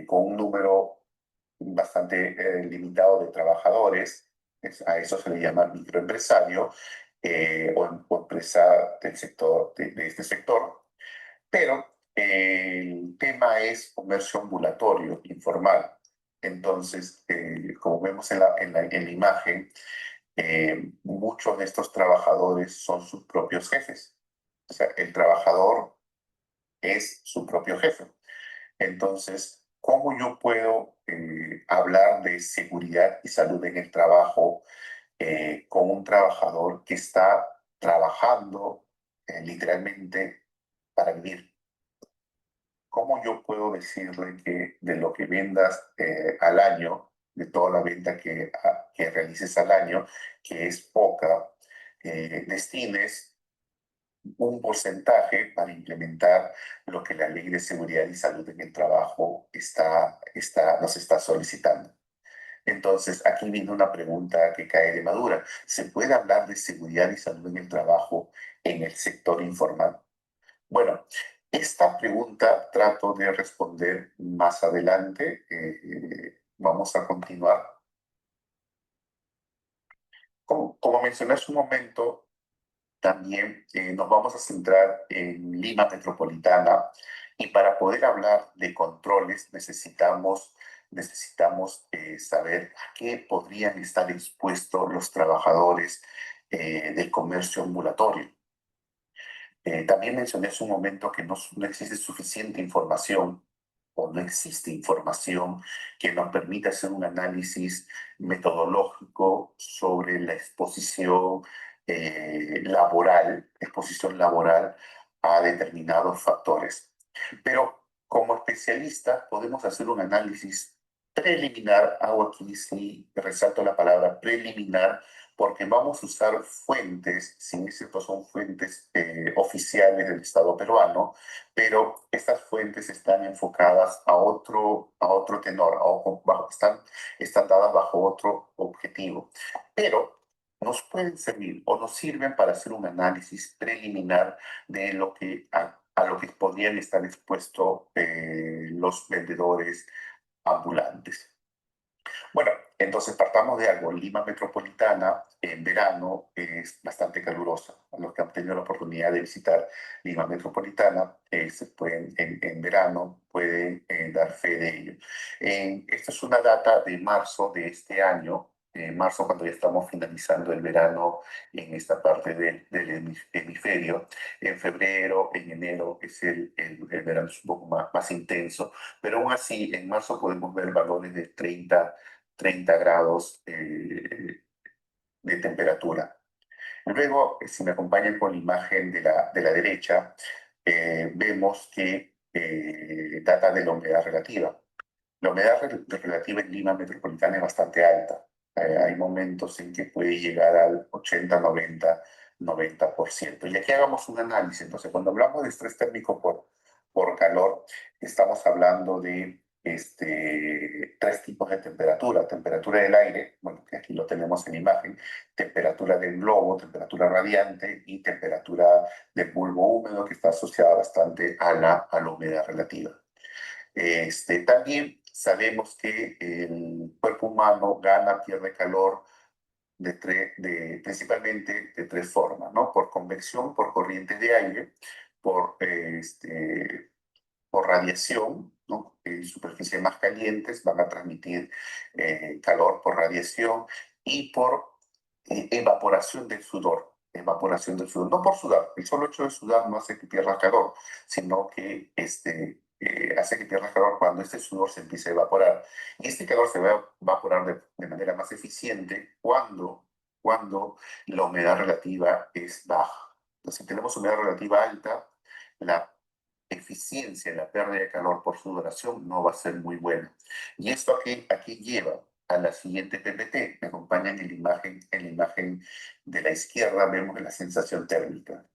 con un número bastante limitado de trabajadores. A eso se le llama microempresario o empresa del sector, de este sector. Pero el tema es comercio ambulatorio, informal. Entonces, como vemos en la imagen, muchos de estos trabajadores son sus propios jefes. O sea, el trabajador es su propio jefe. Entonces, ¿cómo yo puedo hablar de seguridad y salud en el trabajo con un trabajador que está trabajando literalmente para vivir? ¿Cómo yo puedo decirle que de lo que vendas al año, de toda la venta que realices al año, que es poca, destines un porcentaje para implementar lo que la Ley de Seguridad y Salud en el Trabajo nos está solicitando? Entonces, aquí viene una pregunta que cae de madura. ¿Se puede hablar de seguridad y salud en el trabajo en el sector informal? Bueno, esta pregunta trato de responder más adelante. Vamos a continuar. Como mencioné hace un momento, también nos vamos a centrar en Lima Metropolitana y para poder hablar de controles necesitamos saber a qué podrían estar expuestos los trabajadores del comercio ambulatorio. También mencioné hace un momento que no existe suficiente información o no existe información que nos permita hacer un análisis metodológico sobre la exposición laboral a determinados factores. Pero como especialistas podemos hacer un análisis preliminar. Hago aquí sí resalto la palabra preliminar, porque vamos a usar fuentes, si es cierto, son fuentes oficiales del Estado peruano, pero estas fuentes están enfocadas a otro tenor, están dadas bajo otro objetivo, pero nos pueden servir o nos sirven para hacer un análisis preliminar de a lo que podrían estar expuestos los vendedores ambulantes. Bueno, entonces partamos de algo. Lima Metropolitana en verano es bastante calurosa. Los que han tenido la oportunidad de visitar Lima Metropolitana en verano pueden dar fe de ello. Esta es una data de marzo de este año. En marzo, cuando ya estamos finalizando el verano en esta parte del hemisferio. En febrero, en enero, el verano es un poco más intenso, pero aún así, en marzo podemos ver valores de 30 grados de temperatura. Luego, si me acompañan con la imagen de la derecha, vemos que data de la humedad relativa. La humedad relativa en Lima Metropolitana es bastante alta. Hay momentos en que puede llegar al 80, 90%. Y aquí hagamos un análisis. Entonces, cuando hablamos de estrés térmico por calor, estamos hablando de tres tipos de temperatura. Temperatura del aire, bueno, que aquí lo tenemos en imagen, temperatura del globo, temperatura radiante y temperatura del bulbo húmedo, que está asociada bastante a la humedad relativa. También sabemos que el cuerpo humano pierde calor principalmente de tres formas, ¿no? Por convección, por corriente de aire, por radiación, ¿no? En superficies más calientes van a transmitir calor por radiación y por evaporación del sudor. Evaporación del sudor, no por sudar. El solo hecho de sudar no hace que pierda calor, sino que hace que pierda calor cuando este sudor se empieza a evaporar. Y este calor se va a evaporar de manera más eficiente cuando la humedad relativa es baja. Entonces, si tenemos humedad relativa alta, la eficiencia en la pérdida de calor por sudoración no va a ser muy buena. Y esto aquí lleva a la siguiente PPT. Me acompañan en la imagen de la izquierda, vemos la sensación térmica.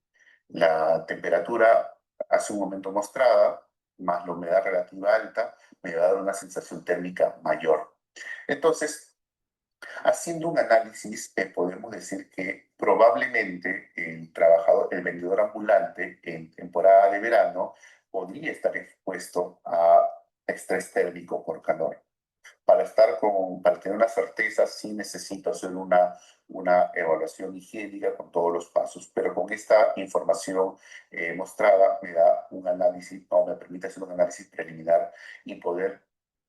La temperatura hace un momento mostrada, más la humedad relativa alta, me va a dar una sensación térmica mayor. Entonces, haciendo un análisis, podemos decir que probablemente el vendedor ambulante en temporada de verano podría estar expuesto a estrés térmico por calor. Para tener una certeza, sí necesito hacer una evaluación higiénica con todos los pasos, pero con esta información mostrada me da un análisis, o me permite hacer un análisis preliminar y poder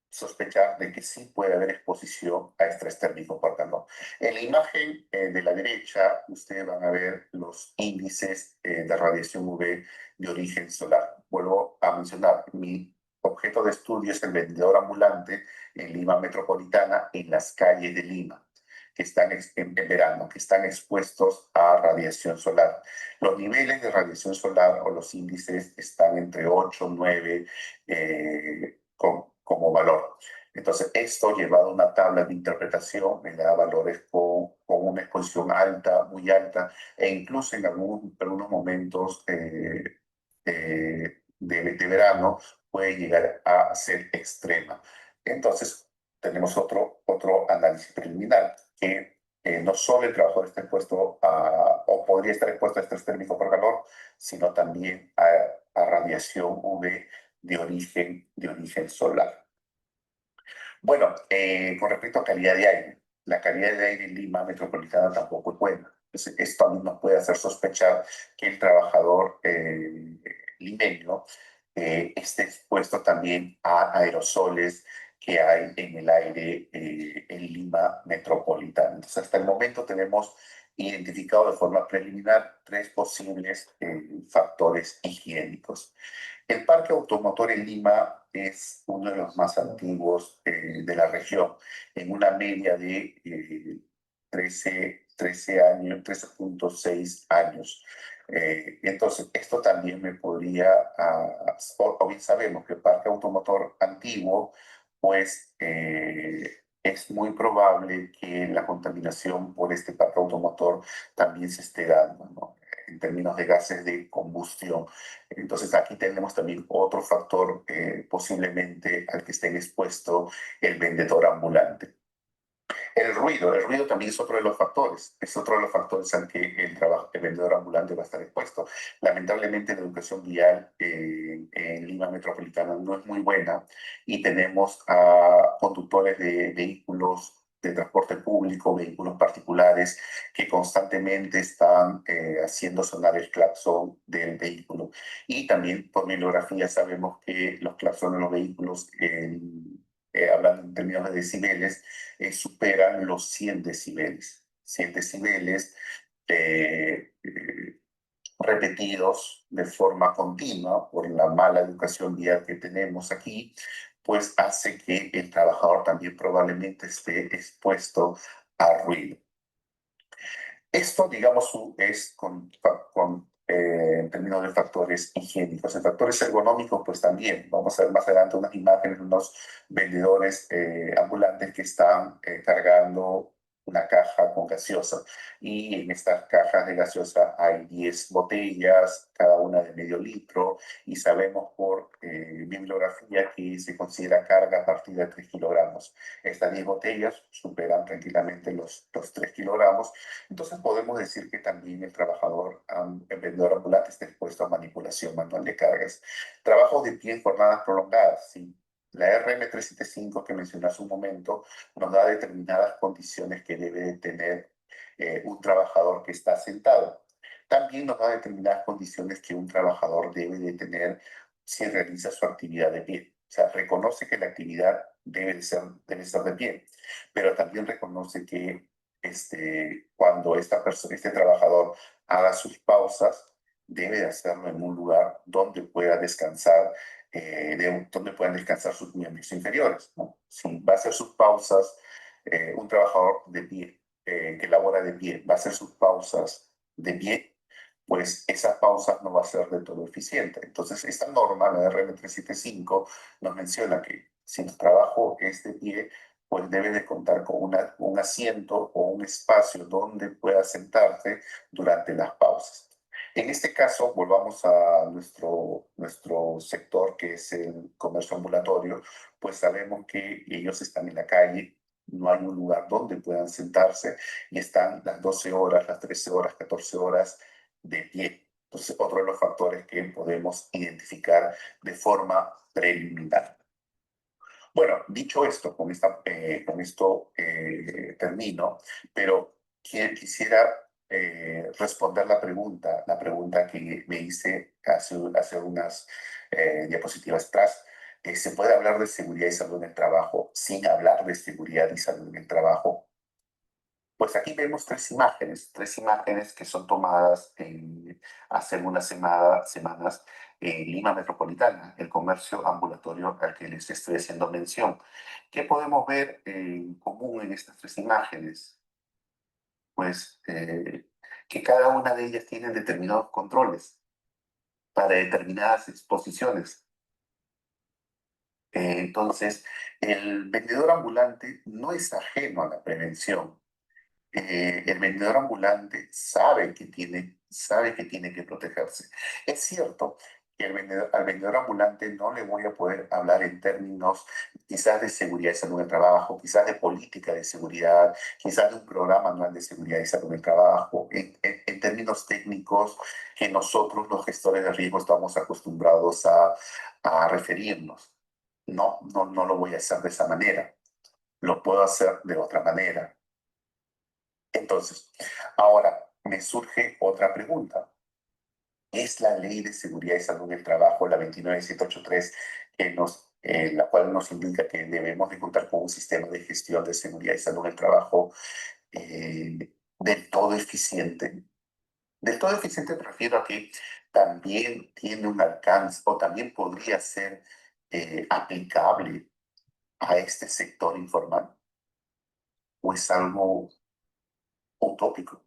sospechar de que sí puede haber exposición a estrés térmico por calor. En la imagen de la derecha, ustedes van a ver los índices de radiación UV de origen solar. Vuelvo a mencionar, mi objeto de estudio es el vendedor ambulante en Lima Metropolitana, en las calles de Lima, que están en verano, que están expuestos a radiación solar. Los niveles de radiación solar o los índices están entre 8, 9 como valor. Entonces, esto llevado a una tabla de interpretación me da valores con una exposición alta, muy alta, e incluso en algunos momentos de verano puede llegar a ser extrema. Entonces, tenemos otro análisis preliminar, que no solo el trabajador está expuesto o podría estar expuesto a estrés térmico por calor, sino también a radiación UV de origen solar. Bueno, con respecto a calidad de aire, la calidad de aire en Lima Metropolitana tampoco es buena. Entonces, esto a mí nos puede hacer sospechar que el trabajador limeño esté expuesto también a aerosoles que hay en el aire en Lima Metropolitana. Entonces, hasta el momento tenemos identificado de forma preliminar 3 posibles factores higiénicos. El parque automotor en Lima es uno de los más antiguos de la región, en una media de 13 años, 13.6 años. Entonces, esto también me podría, o bien sabemos que el parque automotor antiguo, pues es muy probable que la contaminación por este parque automotor también se esté dando, ¿no? En términos de gases de combustión. Entonces aquí tenemos también otro factor posiblemente al que esté expuesto el vendedor ambulante. El ruido también es otro de los factores, al que el vendedor ambulante va a estar expuesto. Lamentablemente la educación vial en Lima Metropolitana no es muy buena y tenemos a conductores de vehículos de transporte público, vehículos particulares, que constantemente están haciendo sonar el claxon del vehículo. Y también por bibliografía sabemos que los claxones de los vehículos, hablando en términos de decibeles, superan los 100 decibeles. 100 decibeles repetidos de forma continua por la mala educación vial que tenemos aquí, pues hace que el trabajador también probablemente esté expuesto a ruido. Esto, digamos, es en términos de factores higiénicos. En factores ergonómicos, pues también vamos a ver más adelante unas imágenes de unos vendedores ambulantes que están cargando una caja con gaseosa. Y en estas cajas de gaseosa hay 10 botellas, cada una de medio litro, y sabemos por bibliografía que se considera carga a partir de 3 kilogramos. Estas 10 botellas superan tranquilamente los 3 kilogramos. Entonces podemos decir que también el trabajador, el vendedor ambulante, está expuesto a manipulación manual de cargas. Trabajos de pie en jornadas prolongadas, sí. La RM375 que mencioné hace un momento nos da determinadas condiciones que debe de tener un trabajador que está sentado. También nos da determinadas condiciones que un trabajador debe de tener si realiza su actividad de pie. O sea, reconoce que la actividad debe ser de pie, pero también reconoce que cuando este trabajador haga sus pausas, debe de hacerlo en un lugar donde pueda descansar, donde puedan descansar sus miembros inferiores, ¿no? Si va a hacer sus pausas, un trabajador de pie, que labora de pie, va a hacer sus pausas de pie, pues esas pausas no va a ser del todo eficiente. Entonces, esta norma, la RM375, nos menciona que si tu trabajo es de pie, pues debe de contar con un asiento o un espacio donde pueda sentarse durante las pausas. En este caso, volvamos a nuestro sector, que es el comercio ambulatorio, pues sabemos que ellos están en la calle, no hay un lugar donde puedan sentarse y están las 12 horas, las 13 horas, 14 horas de pie. Entonces, otro de los factores que podemos identificar de forma preliminar. Bueno, dicho esto, con esto termino, pero quisiera responder la pregunta que me hice hace unas diapositivas atrás. ¿Se puede hablar de seguridad y salud en el trabajo sin hablar de seguridad y salud en el trabajo? Pues aquí vemos tres imágenes que son tomadas hace unas semanas en Lima Metropolitana, el comercio ambulatorio al que les estoy haciendo mención. ¿Qué podemos ver en común en estas tres imágenes? Pues que cada una de ellas tiene determinados controles para determinadas exposiciones. Entonces, el vendedor ambulante no es ajeno a la prevención. El vendedor ambulante sabe que tiene que protegerse. Es cierto que al vendedor ambulante no le voy a poder hablar en términos quizás de seguridad y salud en el trabajo, quizás de política de seguridad, quizás de un programa anual de seguridad y salud en el trabajo, en términos técnicos que nosotros los gestores de riesgo estamos acostumbrados a referirnos. No lo voy a hacer de esa manera. Lo puedo hacer de otra manera. Entonces, ahora me surge otra pregunta. ¿Es la Ley de Seguridad y Salud en el Trabajo, la 29783, la cual nos indica que debemos de contar con un sistema de gestión de seguridad y salud en el trabajo del todo eficiente? Del todo eficiente me refiero a que también tiene un alcance o también podría ser aplicable a este sector informal, o es algo utópico.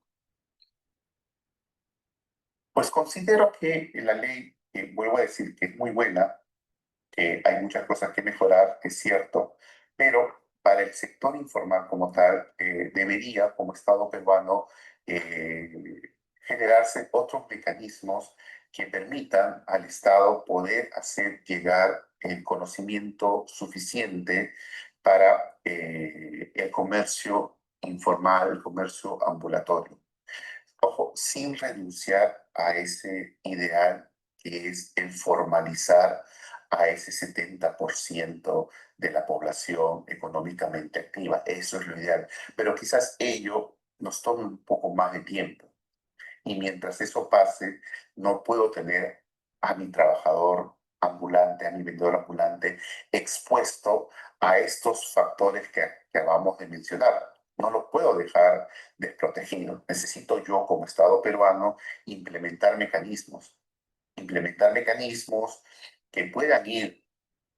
Pues considero que la ley, vuelvo a decir, que es muy buena, que hay muchas cosas que mejorar, es cierto, pero para el sector informal como tal, debería, como Estado peruano, generarse otros mecanismos que permitan al Estado poder hacer llegar el conocimiento suficiente para el comercio informal, el comercio ambulatorio. Ojo, sin renunciar a ese ideal que es el formalizar a ese 70% de la población económicamente activa. Eso es lo ideal. Pero quizás ello nos tome un poco más de tiempo. Y mientras eso pase, no puedo tener a mi trabajador ambulante, a mi vendedor ambulante, expuesto a estos factores que acabamos de mencionar. No lo puedo dejar desprotegido. Necesito yo, como Estado peruano, implementar mecanismos que puedan ir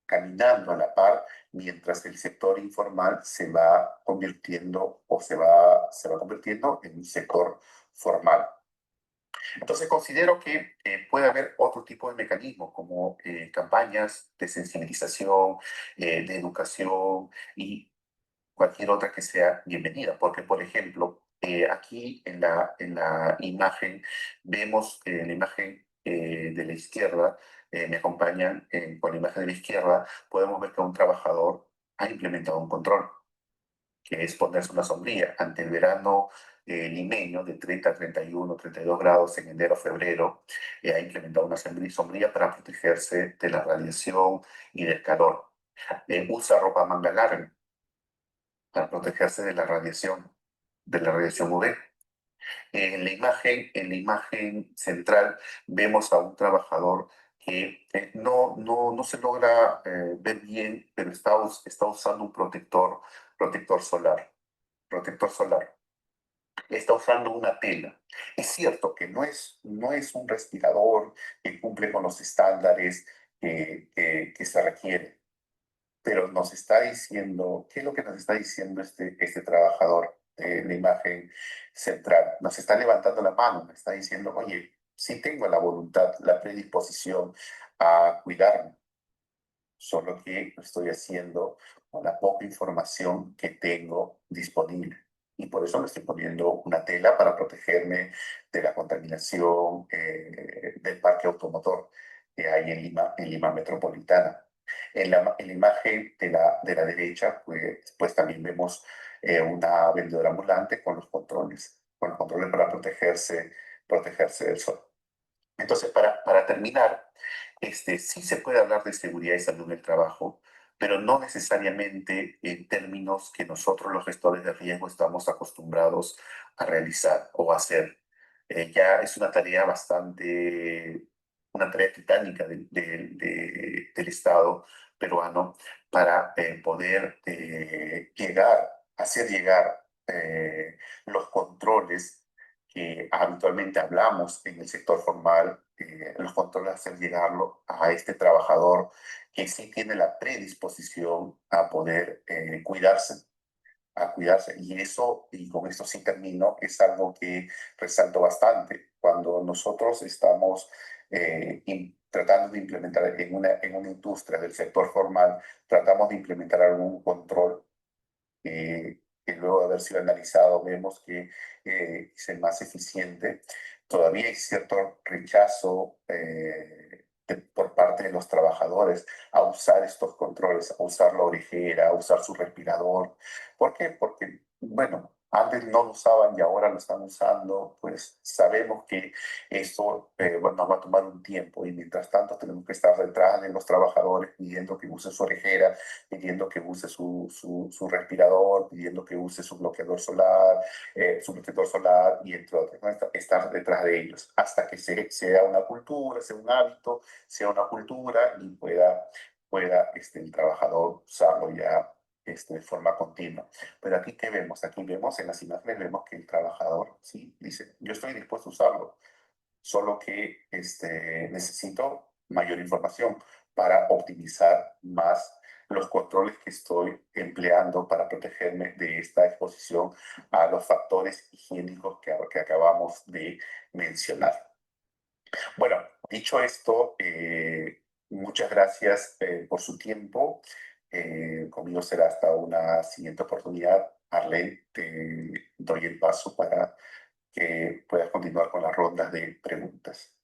caminando a la par mientras el sector informal se va convirtiendo o se va convirtiendo en un sector formal. Entonces considero que puede haber otro tipo de mecanismos como campañas de sensibilización, de educación y cualquier otra que sea bienvenida, porque por ejemplo, aquí en la imagen vemos la imagen de la izquierda, me acompañan con la imagen de la izquierda, podemos ver que un trabajador ha implementado un control, que es ponerse una sombrilla. Ante el verano limeño de 30, 31, 32 grados en enero, febrero, ha implementado una sombrilla para protegerse de la radiación y del calor. Usa ropa manga larga para protegerse de la radiación UV. En la imagen central vemos a un trabajador que no se logra ver bien, pero está usando un protector solar. Protector solar. Está usando una tela. Es cierto que no es un respirador que cumple con los estándares que se requieren, pero nos está diciendo, ¿qué es lo que nos está diciendo este trabajador de la imagen central? Nos está levantando la mano, me está diciendo, oye, sí tengo la voluntad, la predisposición a cuidarme, solo que lo estoy haciendo con la poca información que tengo disponible. Y por eso me estoy poniendo una tela para protegerme de la contaminación del parque automotor que hay en Lima Metropolitana. En la imagen de la derecha, pues también vemos una vendedora ambulante con los controles para protegerse del sol. Entonces, para terminar, sí se puede hablar de seguridad y salud en el trabajo, pero no necesariamente en términos que nosotros los gestores de riesgo estamos acostumbrados a realizar o a hacer. Ya es una tarea titánica del Estado peruano para poder hacer llegar los controles que habitualmente hablamos en el sector formal los controles, hacer llegarlo a este trabajador que sí tiene la predisposición a poder cuidarse, y eso, y con esto sí termino, es algo que resalto bastante. Cuando nosotros estamos tratando de implementar en una industria del sector formal, tratamos de implementar algún control que luego de haber sido analizado vemos que es el más eficiente. Todavía hay cierto rechazo por parte de los trabajadores a usar estos controles, a usar la orejera, a usar su respirador. ¿Por qué? Porque, bueno, antes no lo usaban y ahora lo están usando, pues sabemos que esto bueno, va a tomar un tiempo, y mientras tanto tenemos que estar detrás de los trabajadores pidiendo que use su orejera, pidiendo que use su respirador, pidiendo que use su bloqueador solar, y entre otros, ¿no? Estar detrás de ellos hasta que sea una cultura, sea un hábito, sea una cultura, y pueda el trabajador usarlo ya de forma continua. Pero aquí, ¿qué vemos? Aquí vemos, en las imágenes, vemos que el trabajador, sí, dice, yo estoy dispuesto a usarlo, solo que necesito mayor información para optimizar más los controles que estoy empleando para protegerme de esta exposición a los factores higiénicos que acabamos de mencionar. Bueno, dicho esto, muchas gracias por su tiempo. Conmigo será hasta una siguiente oportunidad. Arlene, te doy el paso para que puedas continuar con las rondas de preguntas.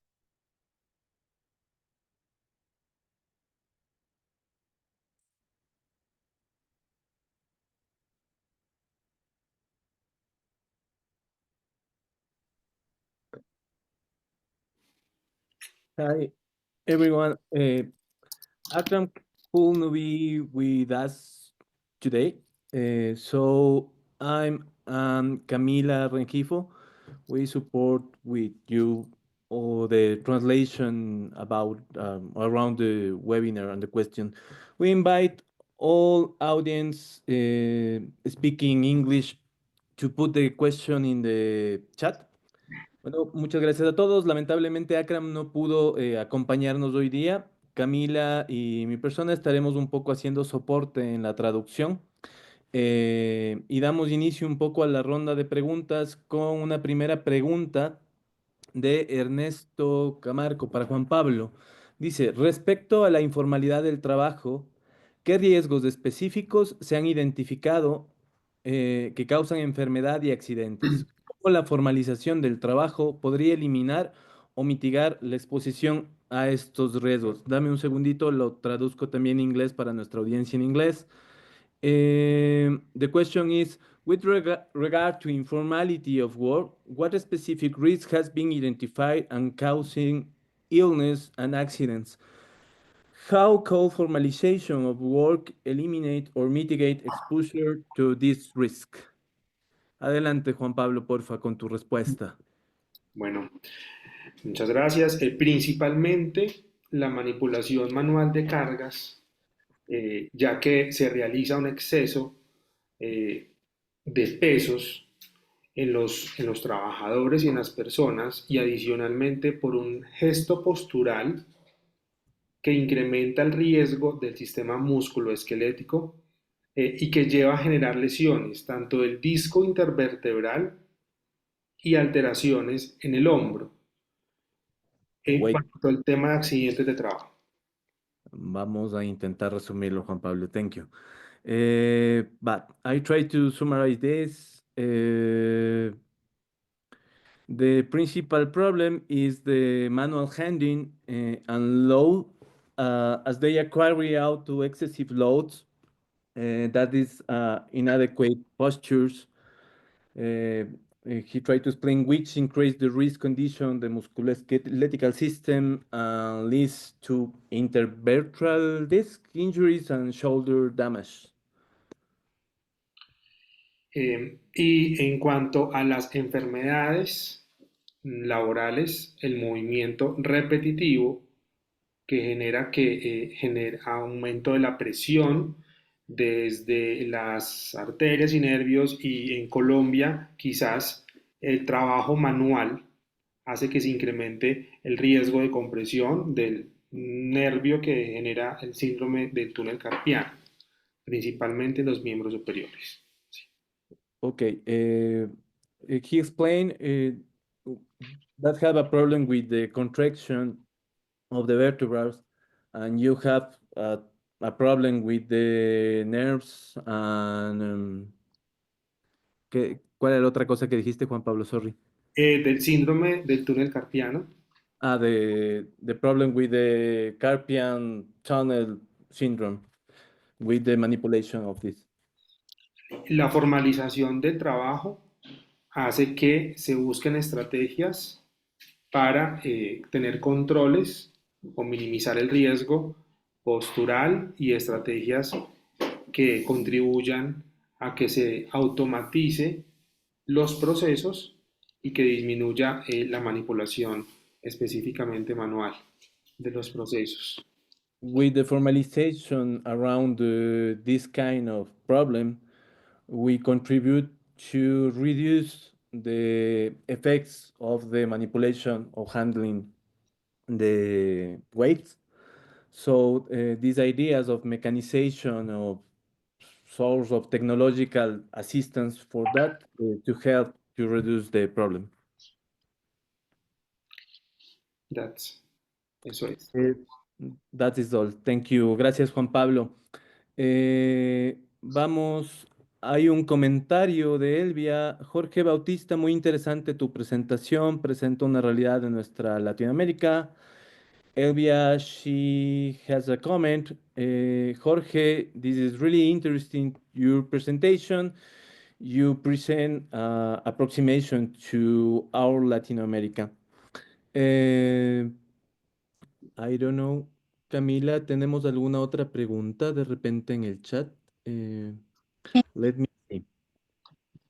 Hi, everyone. Akram couldn't be with us today, so I'm Camila Rengifo. We support with you all the translation about around the webinar and the question. We invite all audience speaking English to put the question in the chat. Bueno, muchas gracias a todos. Lamentablemente Akram no pudo acompañarnos hoy día. Camila y mi persona estaremos un poco haciendo soporte en la traducción. Y damos inicio un poco a la ronda de preguntas con una primera pregunta de Ernesto Camargo para Juan Pablo. Dice, respecto a la informalidad del trabajo, ¿qué riesgos específicos se han identificado que causan enfermedad y accidentes? ¿Cómo la formalización del trabajo podría eliminar o mitigar la exposición a estos riesgos? Dame un segundito, lo traduzco también en inglés para nuestra audiencia en inglés. The question is, with regard to informality of work, what specific risk has been identified and causing illness and accidents? How can formalization of work eliminate or mitigate exposure to this risk? Adelante, Juan Pablo, porfa, con tu respuesta. Bueno, muchas gracias. Principalmente la manipulación manual de cargas, ya que se realiza un exceso de pesos en los trabajadores y en las personas, y adicionalmente por un gesto postural que incrementa el riesgo del sistema musculoesquelético y que lleva a generar lesiones tanto del disco intervertebral y alteraciones en el hombro. En Wait, cuanto al tema de accidentes de trabajo. vamos a intentar resumirlo, Juan Pablo. Thank you. But I try to summarize this. The principal problem is the manual handling and load, as they are carried out to excessive loads, that is inadequate postures. He tried to explain which increase the risk condition, the musculoskeletal system, leads to intervertebral disc injuries and shoulder damage. Y en cuanto a las enfermedades laborales, el movimiento repetitivo que genera aumento de la presión desde las arterias y nervios, y en Colombia quizás el trabajo manual hace que se incremente el riesgo de compresión del nervio que genera el síndrome del túnel carpiano, principalmente en los miembros superiores. Okay, he explained that have a problem with the contraction of the vertebrae, and you have a problem with the nerves and ¿cuál era la otra cosa que dijiste, Juan Pablo? Sorry. Del síndrome del túnel carpiano. The problem with the Carpian tunnel syndrome, with the manipulation of this. La formalización del trabajo hace que se busquen estrategias para tener controles o minimizar el riesgo postural y estrategias que contribuyan a que se automatice los procesos y que disminuya la manipulación específicamente manual de los procesos. With the formalization around this kind of problem, we contribute to reduce the effects of the manipulation or handling the weights. So these ideas of mechanization, of source of technological assistance for that to help to reduce the problem. Eso es. That is all. Thank you. Gracias, Juan Pablo. Vamos, hay un comentario de Elvia. Jorge Bautista, muy interesante tu presentación. Presenta una realidad de nuestra Latinoamérica. Elvia, she has a comment. Jorge, this is really interesting, your presentation. You present approximation to our Latin America. I don't know. Camila, ¿tenemos alguna otra pregunta de repente en el chat? Let me see.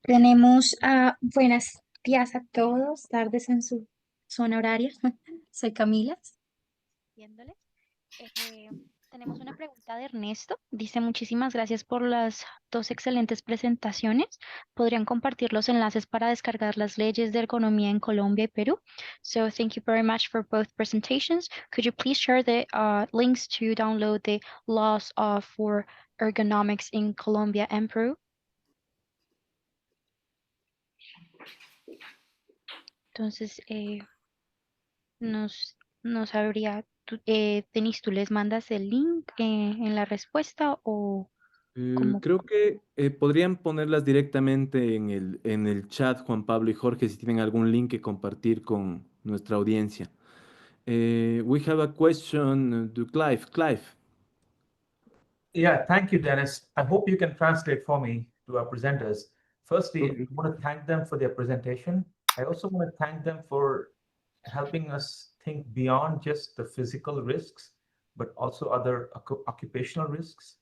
Tenemos buenos días a todos, tardes en su zona horaria. Soy Camila. Viéndole. Tenemos una pregunta de Ernesto. Dice, muchísimas gracias por las dos excelentes presentaciones. ¿Podrían compartir los enlaces para descargar las leyes de ergonomía en Colombia y Perú? So thank you very much for both presentations. Could you please share the links to download the laws for ergonomics in Colombia and Peru? Entonces, nos habría, Denis, ¿tú les mandas el link en la respuesta o cómo? Creo que podrían ponerlas directamente en el chat, Juan Pablo y Jorge, si tienen algún link que compartir con nuestra audiencia. We have a question to Clive. Clive. Yeah, thank you, Dennis. I hope you can translate for me to our presenters. Firstly, Okay. I want to thank them for their presentation. I also want to thank them for helping us think beyond just the physical risks, but also other occupational risks.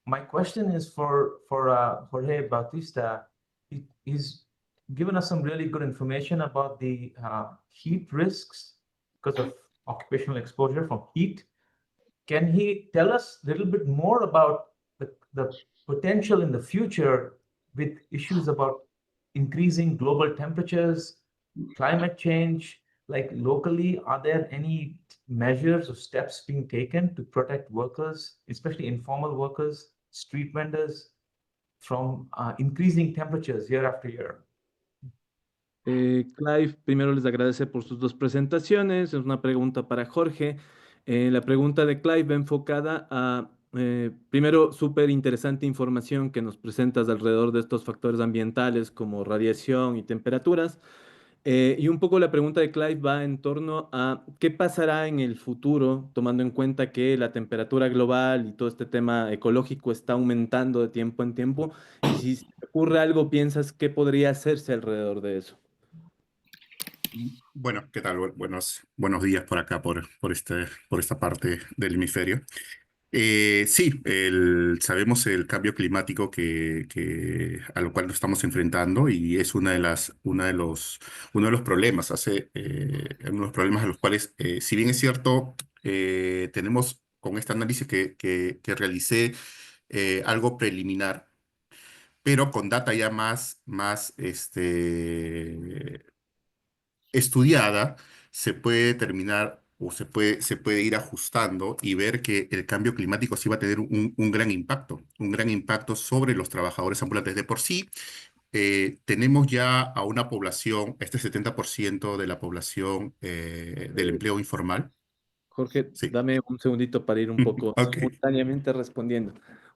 My question is for Jorge Bautista. He's given us some really good information about the heat risks because of occupational exposure from heat. Can he tell us a little bit more about the potential in the future with issues about increasing global temperatures, climate change, like locally, are there any measures or steps being taken to protect workers, especially informal workers, street vendors, from increasing temperatures year after year? Clive, primero les agradece por sus dos presentaciones. Es una pregunta para Jorge. La pregunta de Clive va enfocada a, primero, súper interesante información que nos presentas alrededor de estos factores ambientales como radiación y temperaturas. Y un poco la pregunta de Clive va en torno a qué pasará en el futuro, tomando en cuenta que la temperatura global y todo este tema ecológico está aumentando de tiempo en tiempo. Y si se te ocurre algo, piensas qué podría hacerse alrededor de eso. Bueno, ¿qué tal? Buenos días por acá, por esta parte del hemisferio. Sí, sabemos el cambio climático a lo cual nos estamos enfrentando y es uno de los problemas, uno de los problemas a los cuales, si bien es cierto, tenemos con este análisis que realicé algo preliminar, pero con data ya más estudiada, se puede terminar o se puede ir ajustando y ver que el cambio climático sí va a tener un gran impacto sobre los trabajadores ambulantes. De por sí, tenemos ya a una población, este 70% de la población del empleo informal. Jorge, Sí, dame un segundito para ir un poco ok. simultáneamente respondiendo.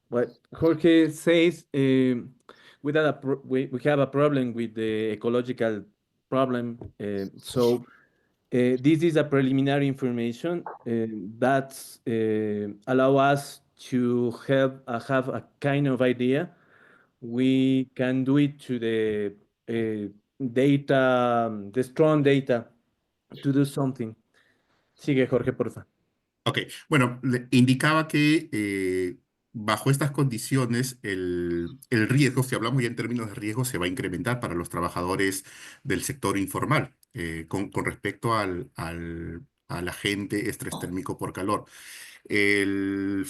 What Jorge says, we have a problem with the ecological problem. This is a preliminary information that allow us to have a kind of idea. We can do it to the data, the strong data, to do something. Sigue, Jorge, por favor. Ok, bueno, indicaba que bajo estas condiciones el riesgo, si hablamos ya en términos de riesgo, se va a incrementar para los trabajadores del sector informal con respecto al agente estrés térmico por calor. El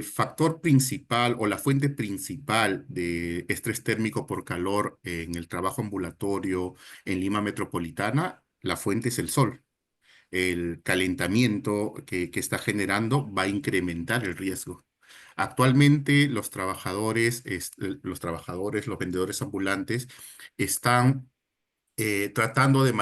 factor principal o la fuente principal de estrés térmico por calor en el trabajo ambulatorio en Lima Metropolitana, la fuente es el sol. El calentamiento que está generando va a incrementar el riesgo. Actualmente los vendedores ambulantes están tratando de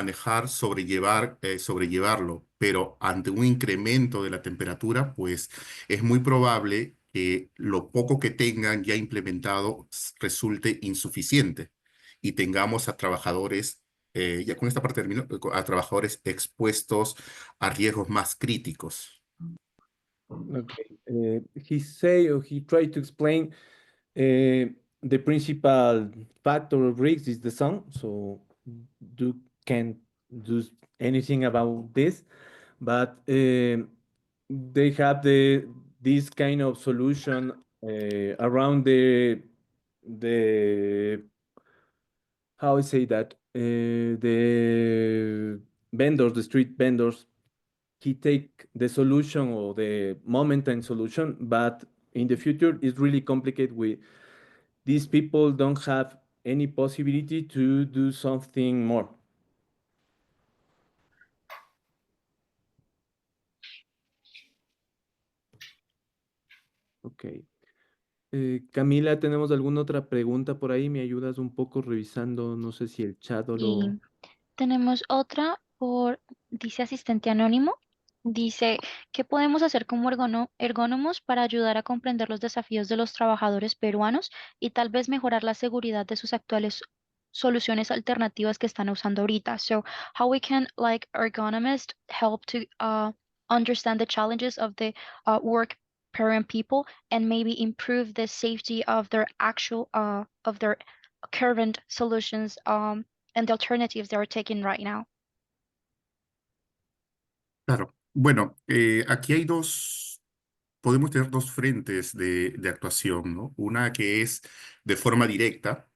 sobrellevarlo, pero ante un incremento de la temperatura, pues es muy probable que lo poco que tengan ya implementado resulte insuficiente y tengamos a trabajadores, ya con esta parte termino, a trabajadores expuestos a riesgos más críticos. Okay. He tried to explain the principal factor of risk is the sun, so you can't do anything about this, but they have this kind of solution around the how I say that the vendors, the street vendors, he take the solution or the momentum solution, but in the future it's really complicated with these people don't have any possibility to do something more. Ok. Camila, ¿tenemos alguna otra pregunta por ahí? ¿Me ayudas un poco revisando? No sé si el chat o lo... Y tenemos otra dice asistente anónimo. Dice, ¿qué podemos hacer como ergónomos para ayudar a comprender los desafíos de los trabajadores peruanos y tal vez mejorar la seguridad de sus actuales soluciones alternativas que están usando ahorita? So, how we can, like ergonomists, help to understand the challenges of the work Peruvian people and maybe improve the safety of their of their current solutions and the alternatives they are taking right now. Claro. Bueno, aquí hay podemos tener dos frentes de actuación, ¿no? Una que es de forma directa.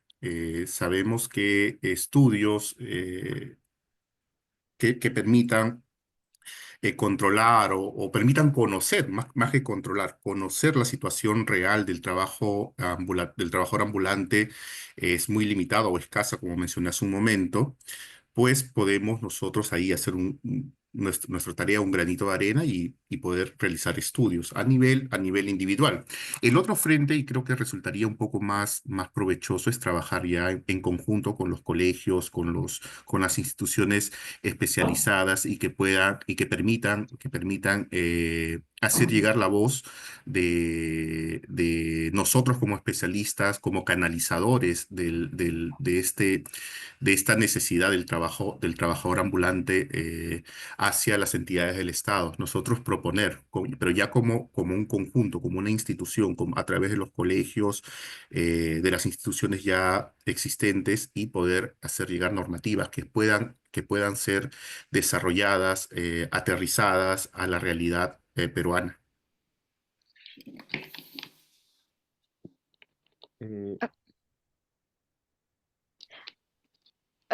Sabemos que estudios que permitan controlar o permitan conocer, más que controlar, conocer la situación real del del trabajador ambulante es muy limitado o escasa, como mencioné hace un momento, pues podemos nosotros ahí hacer nuestra tarea, un granito de arena y poder realizar estudios a nivel individual. El otro frente, y creo que resultaría un poco más provechoso, es trabajar ya en conjunto con los colegios, con las instituciones especializadas y que permitan hacer llegar la voz de nosotros como especialistas, como canalizadores de esta necesidad del trabajador ambulante hacia las entidades del Estado. Nosotros proponer, pero ya como un conjunto, como una institución, a través de los colegios, de las instituciones ya existentes y poder hacer llegar normativas que puedan ser desarrolladas, aterrizadas a la realidad peruana.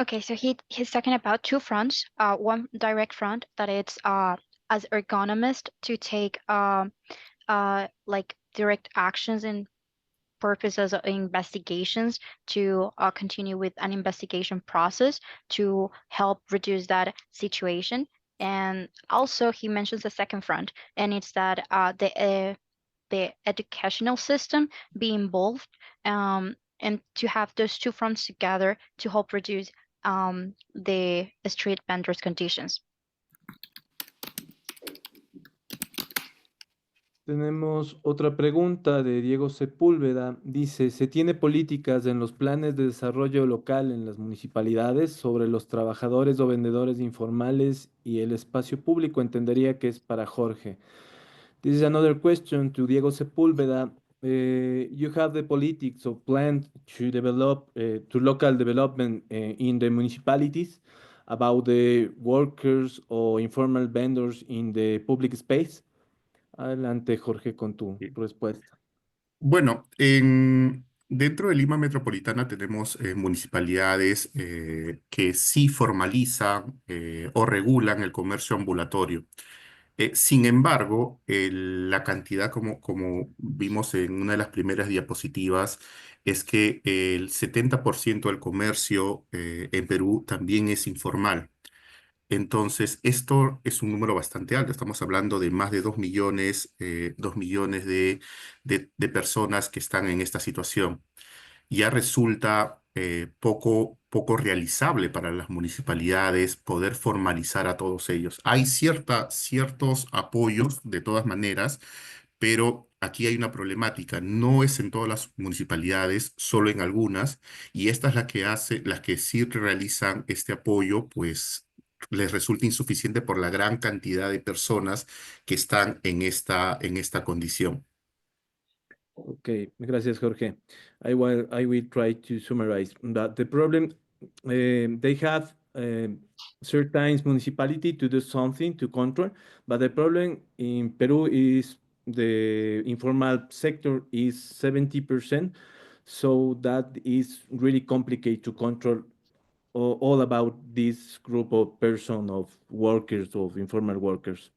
Okay, so he's talking about two fronts. One direct front that it's as ergonomist to take like direct actions purposes of investigations to continue with an investigation process to help reduce that situation. And also he mentions the second front, and it's that the educational system be involved, and to have those two fronts together to help reduce the street vendors' conditions. Tenemos otra pregunta de Diego Sepúlveda. Dice, ¿se tiene políticas en los planes de desarrollo local en las municipalidades sobre los trabajadores o vendedores informales y el espacio público? Entendería que es para Jorge. This is another question to Diego Sepúlveda. You have the politics or plan to develop to local development in the municipalities about the workers or informal vendors in the public space. Adelante, Jorge, con tu respuesta. Bueno, dentro de Lima Metropolitana tenemos municipalidades que sí formalizan o regulan el comercio ambulatorio. Sin embargo, la cantidad, como vimos en una de las primeras diapositivas, es que el 70% del comercio en Perú también es informal. Entonces, esto es un número bastante alto. Estamos hablando de más de 2 millones, 2 millones de personas que están en esta situación. Ya resulta poco realizable para las municipalidades poder formalizar a todos ellos. Hay ciertos apoyos de todas maneras, pero aquí hay una problemática. No es en todas las municipalidades, solo en algunas, y esta es las que sí realizan este apoyo, pues les resulta insuficiente por la gran cantidad de personas que están en esta condición. Okay, gracias, Jorge. I will try to summarize that the problem, they have certain municipality to do something to control, but the problem in Peru is the informal sector is 70%, so that is really complicated to control all about this group of person, of workers, of informal workers.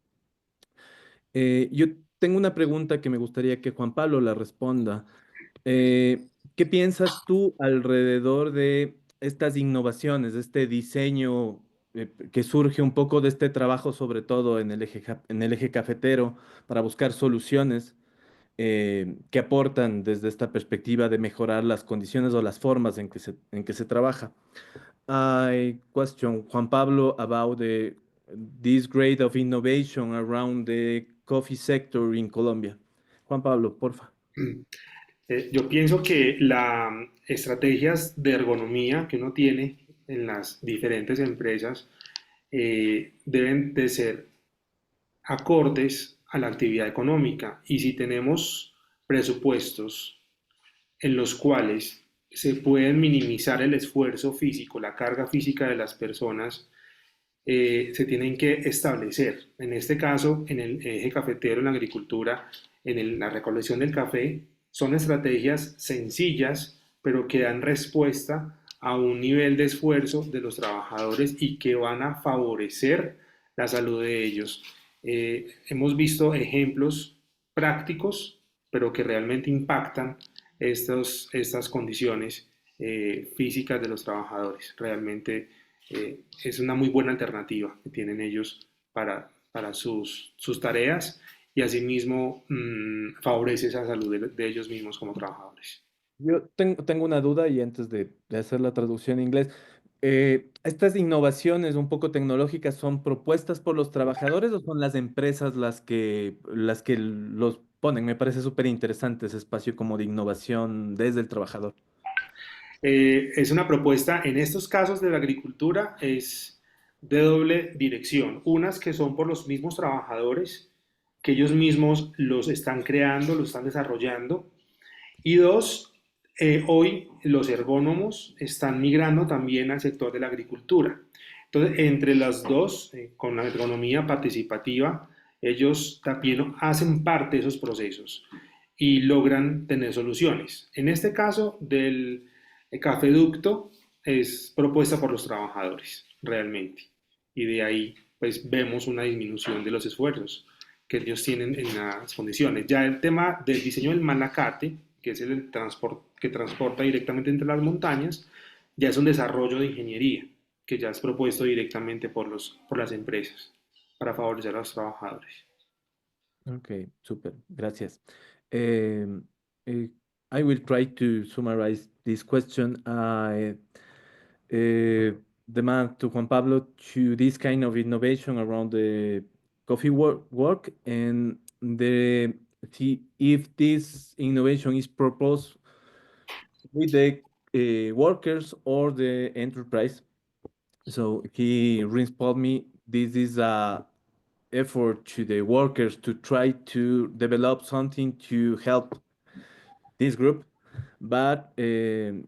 Yo tengo una pregunta que me gustaría que Juan Pablo la responda. ¿Qué piensas tú alrededor de estas innovaciones, de este diseño que surge un poco de este trabajo, sobre todo en en el eje cafetero, para buscar soluciones que aportan desde esta perspectiva de mejorar las condiciones o las formas en en que se trabaja? I question Juan Pablo about this grade of innovation around the coffee sector in Colombia. Juan Pablo, porfa. Yo pienso que las estrategias de ergonomía que uno tiene en las diferentes empresas deben de ser acordes a la actividad económica, y si tenemos presupuestos en los cuales se pueden minimizar el esfuerzo físico, la carga física de las personas, se tienen que establecer. En este caso, en el eje cafetero, en la agricultura, la recolección del café, son estrategias sencillas, pero que dan respuesta a un nivel de esfuerzo de los trabajadores y que van a favorecer la salud de ellos. Hemos visto ejemplos prácticos, pero que realmente impactan estas condiciones físicas de los trabajadores. Realmente es una muy buena alternativa que tienen ellos para sus tareas, y asimismo favorece esa salud de ellos mismos como trabajadores. Yo tengo una duda, y antes de hacer la traducción en inglés, ¿estas innovaciones un poco tecnológicas son propuestas por los trabajadores o son las empresas las que los ponen? Me parece súper interesante ese espacio como de innovación desde el trabajador. Es una propuesta, en estos casos de la agricultura, es de doble dirección. Unas que son por los mismos trabajadores, que ellos mismos los están creando, los están desarrollando. Y dos, hoy los ergónomos están migrando también al sector de la agricultura. Entonces, entre las dos, con la ergonomía participativa, ellos también hacen parte de esos procesos y logran tener soluciones. En este caso del cafeducto es propuesta por los trabajadores, realmente. Y de ahí, pues, vemos una disminución de los esfuerzos que ellos tienen en las condiciones. Ya el tema del diseño del malacate, que es el transporte que transporta directamente entre las montañas, ya es un desarrollo de ingeniería que ya es propuesto directamente por las empresas para favorecer a los trabajadores. Okay, super. Gracias. Um, eh, I will try to summarize this question. I demand to Juan Pablo to this kind of innovation around the coffee work and if this innovation is proposed with the workers or the enterprise. So he responded me, this is a effort to the workers to try to develop something to help this group, but the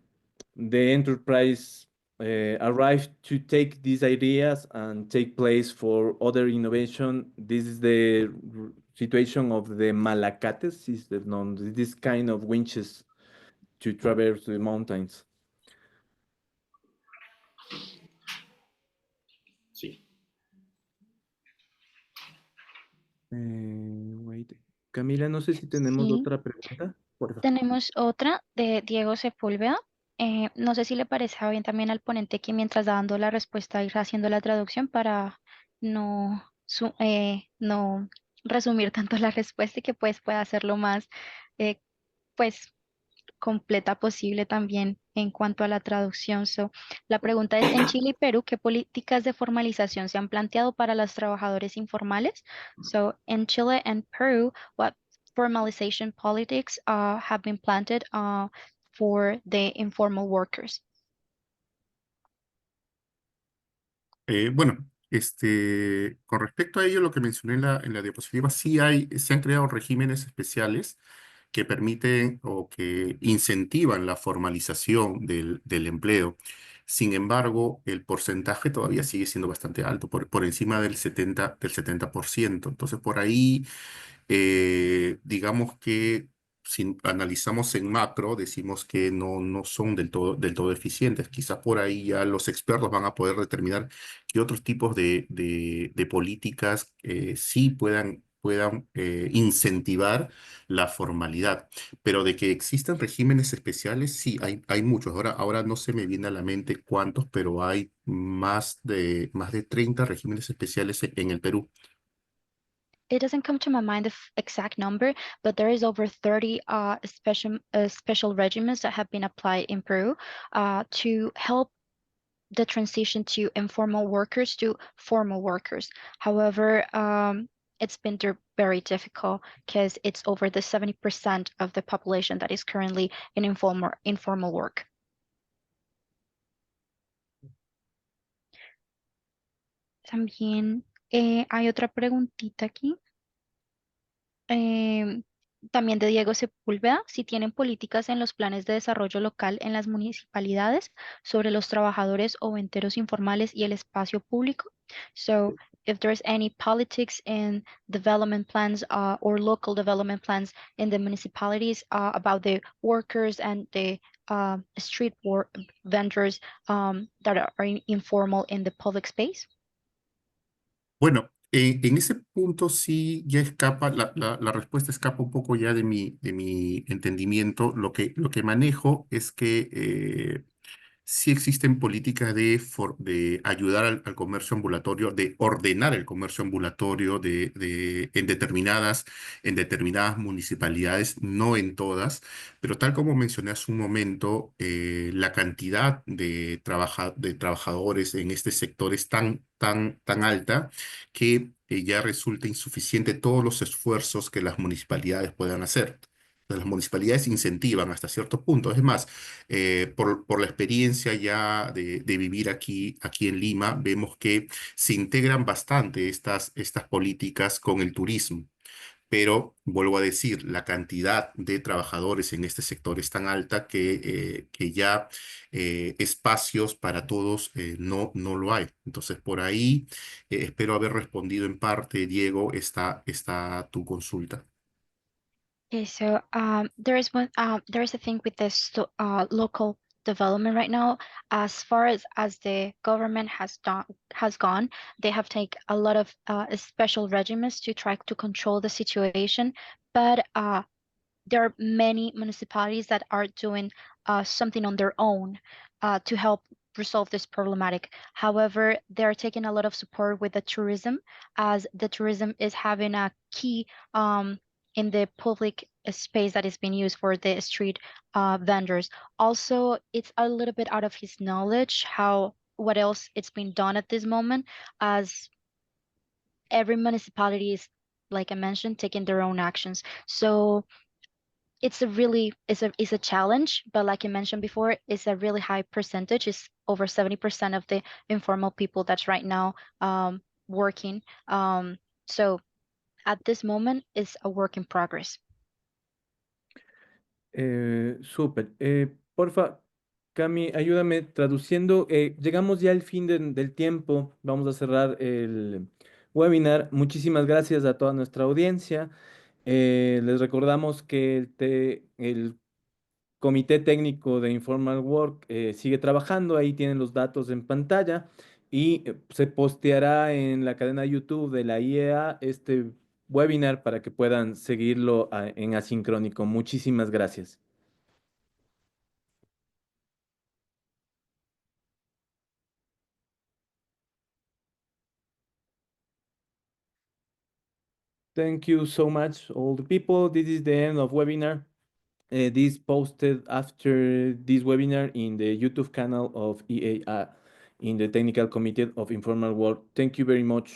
enterprise arrived to take these ideas and take place for other innovation. This is the situation of the malacates, is the known this kind of winches to traverse the mountains. Sí. Wait. Camila, no sé si tenemos Sí. otra pregunta. Por favor. Tenemos otra de Diego Sepúlveda. No sé si le parece bien también al ponente que mientras dando la respuesta ir haciendo la traducción para no resumir tanto la respuesta y que pues pueda hacerlo más eh, pues completa posible también en cuanto a la traducción. So, la pregunta es, en Chile y Perú, ¿qué políticas de formalización se han planteado para los trabajadores informales? So, in Chile and Peru, what formalization politics have been planted for the informal workers? Bueno, con respecto a ello, lo que mencioné en la diapositiva, se han creado regímenes especiales que permiten o que incentivan la formalización del empleo. Sin embargo, el porcentaje todavía sigue siendo bastante alto, por encima del 70%. Entonces, por ahí digamos que si analizamos en macro, decimos que no son del todo eficientes. Quizás por ahí ya los expertos van a poder determinar qué otros tipos de políticas sí puedan incentivar la formalidad. Pero de que existen regímenes especiales, sí, hay muchos. Ahora no se me viene a la mente cuántos, pero hay más de 30 regímenes especiales en el Perú. It doesn't come to my mind the exact number, but there is over 30 special regimens that have been applied in Peru to help the transition to informal workers to formal workers. However, it's been very difficult because it's over the 70% of the population that is currently in informal work. También hay otra preguntita aquí. También de Diego Sepúlveda, si tienen políticas en los planes de desarrollo local en las municipalidades sobre los trabajadores o venteros informales y el espacio público. So, if there's any politics in development plans or local development plans in the municipalities about the workers and the street vendors that are informal in the public space. Bueno, en ese punto sí ya escapa, la respuesta escapa un poco ya de mi entendimiento. Lo que manejo es que sí existen políticas de ayudar al comercio ambulatorio, de ordenar el comercio ambulatorio en determinadas municipalidades, no en todas, pero tal como mencioné hace un momento, la cantidad de trabajadores en este sector es tan alta que ya resulta insuficiente todos los esfuerzos que las municipalidades puedan hacer. Las municipalidades incentivan hasta cierto punto. Es más, por la experiencia ya de vivir aquí en Lima, vemos que se integran bastante estas políticas con el turismo. Pero vuelvo a decir, la cantidad de trabajadores en este sector es tan alta que ya espacios para todos no lo hay. Entonces, por ahí espero haber respondido en parte, Diego, esta tu consulta. Okay, so there is a thing with this local development right now. As far as the government has gone, they have taken a lot of special regimens to try to control the situation. But there are many municipalities that are doing something on their own to help resolve this problematic. However, they're taking a lot of support with the tourism, as the tourism is having a key in the public space that is being used for the street vendors. Also, it's a little bit out of his knowledge how what else it's been done at this moment, as every municipality is, like I mentioned, taking their own actions. So it's a challenge, but like I mentioned before, it's a really high percentage. It's over 70% of the informal people that's right now working. So at this moment, it's a work in progress. Súper. Porfa, Cami, ayúdame traduciendo. Llegamos ya al fin del tiempo. Vamos a cerrar el webinar. Muchísimas gracias a toda nuestra audiencia. Les recordamos que el Comité Técnico de Informal Work sigue trabajando. Ahí tienen los datos en pantalla y se posteará en la cadena YouTube de la IEA este webinar para que puedan seguirlo en asincrónico. Muchísimas gracias. Thank you so much, all the people. This is the end of webinar. This posted after this webinar in the YouTube channel of EAA in the Technical Committee of Informal Work. Thank you very much.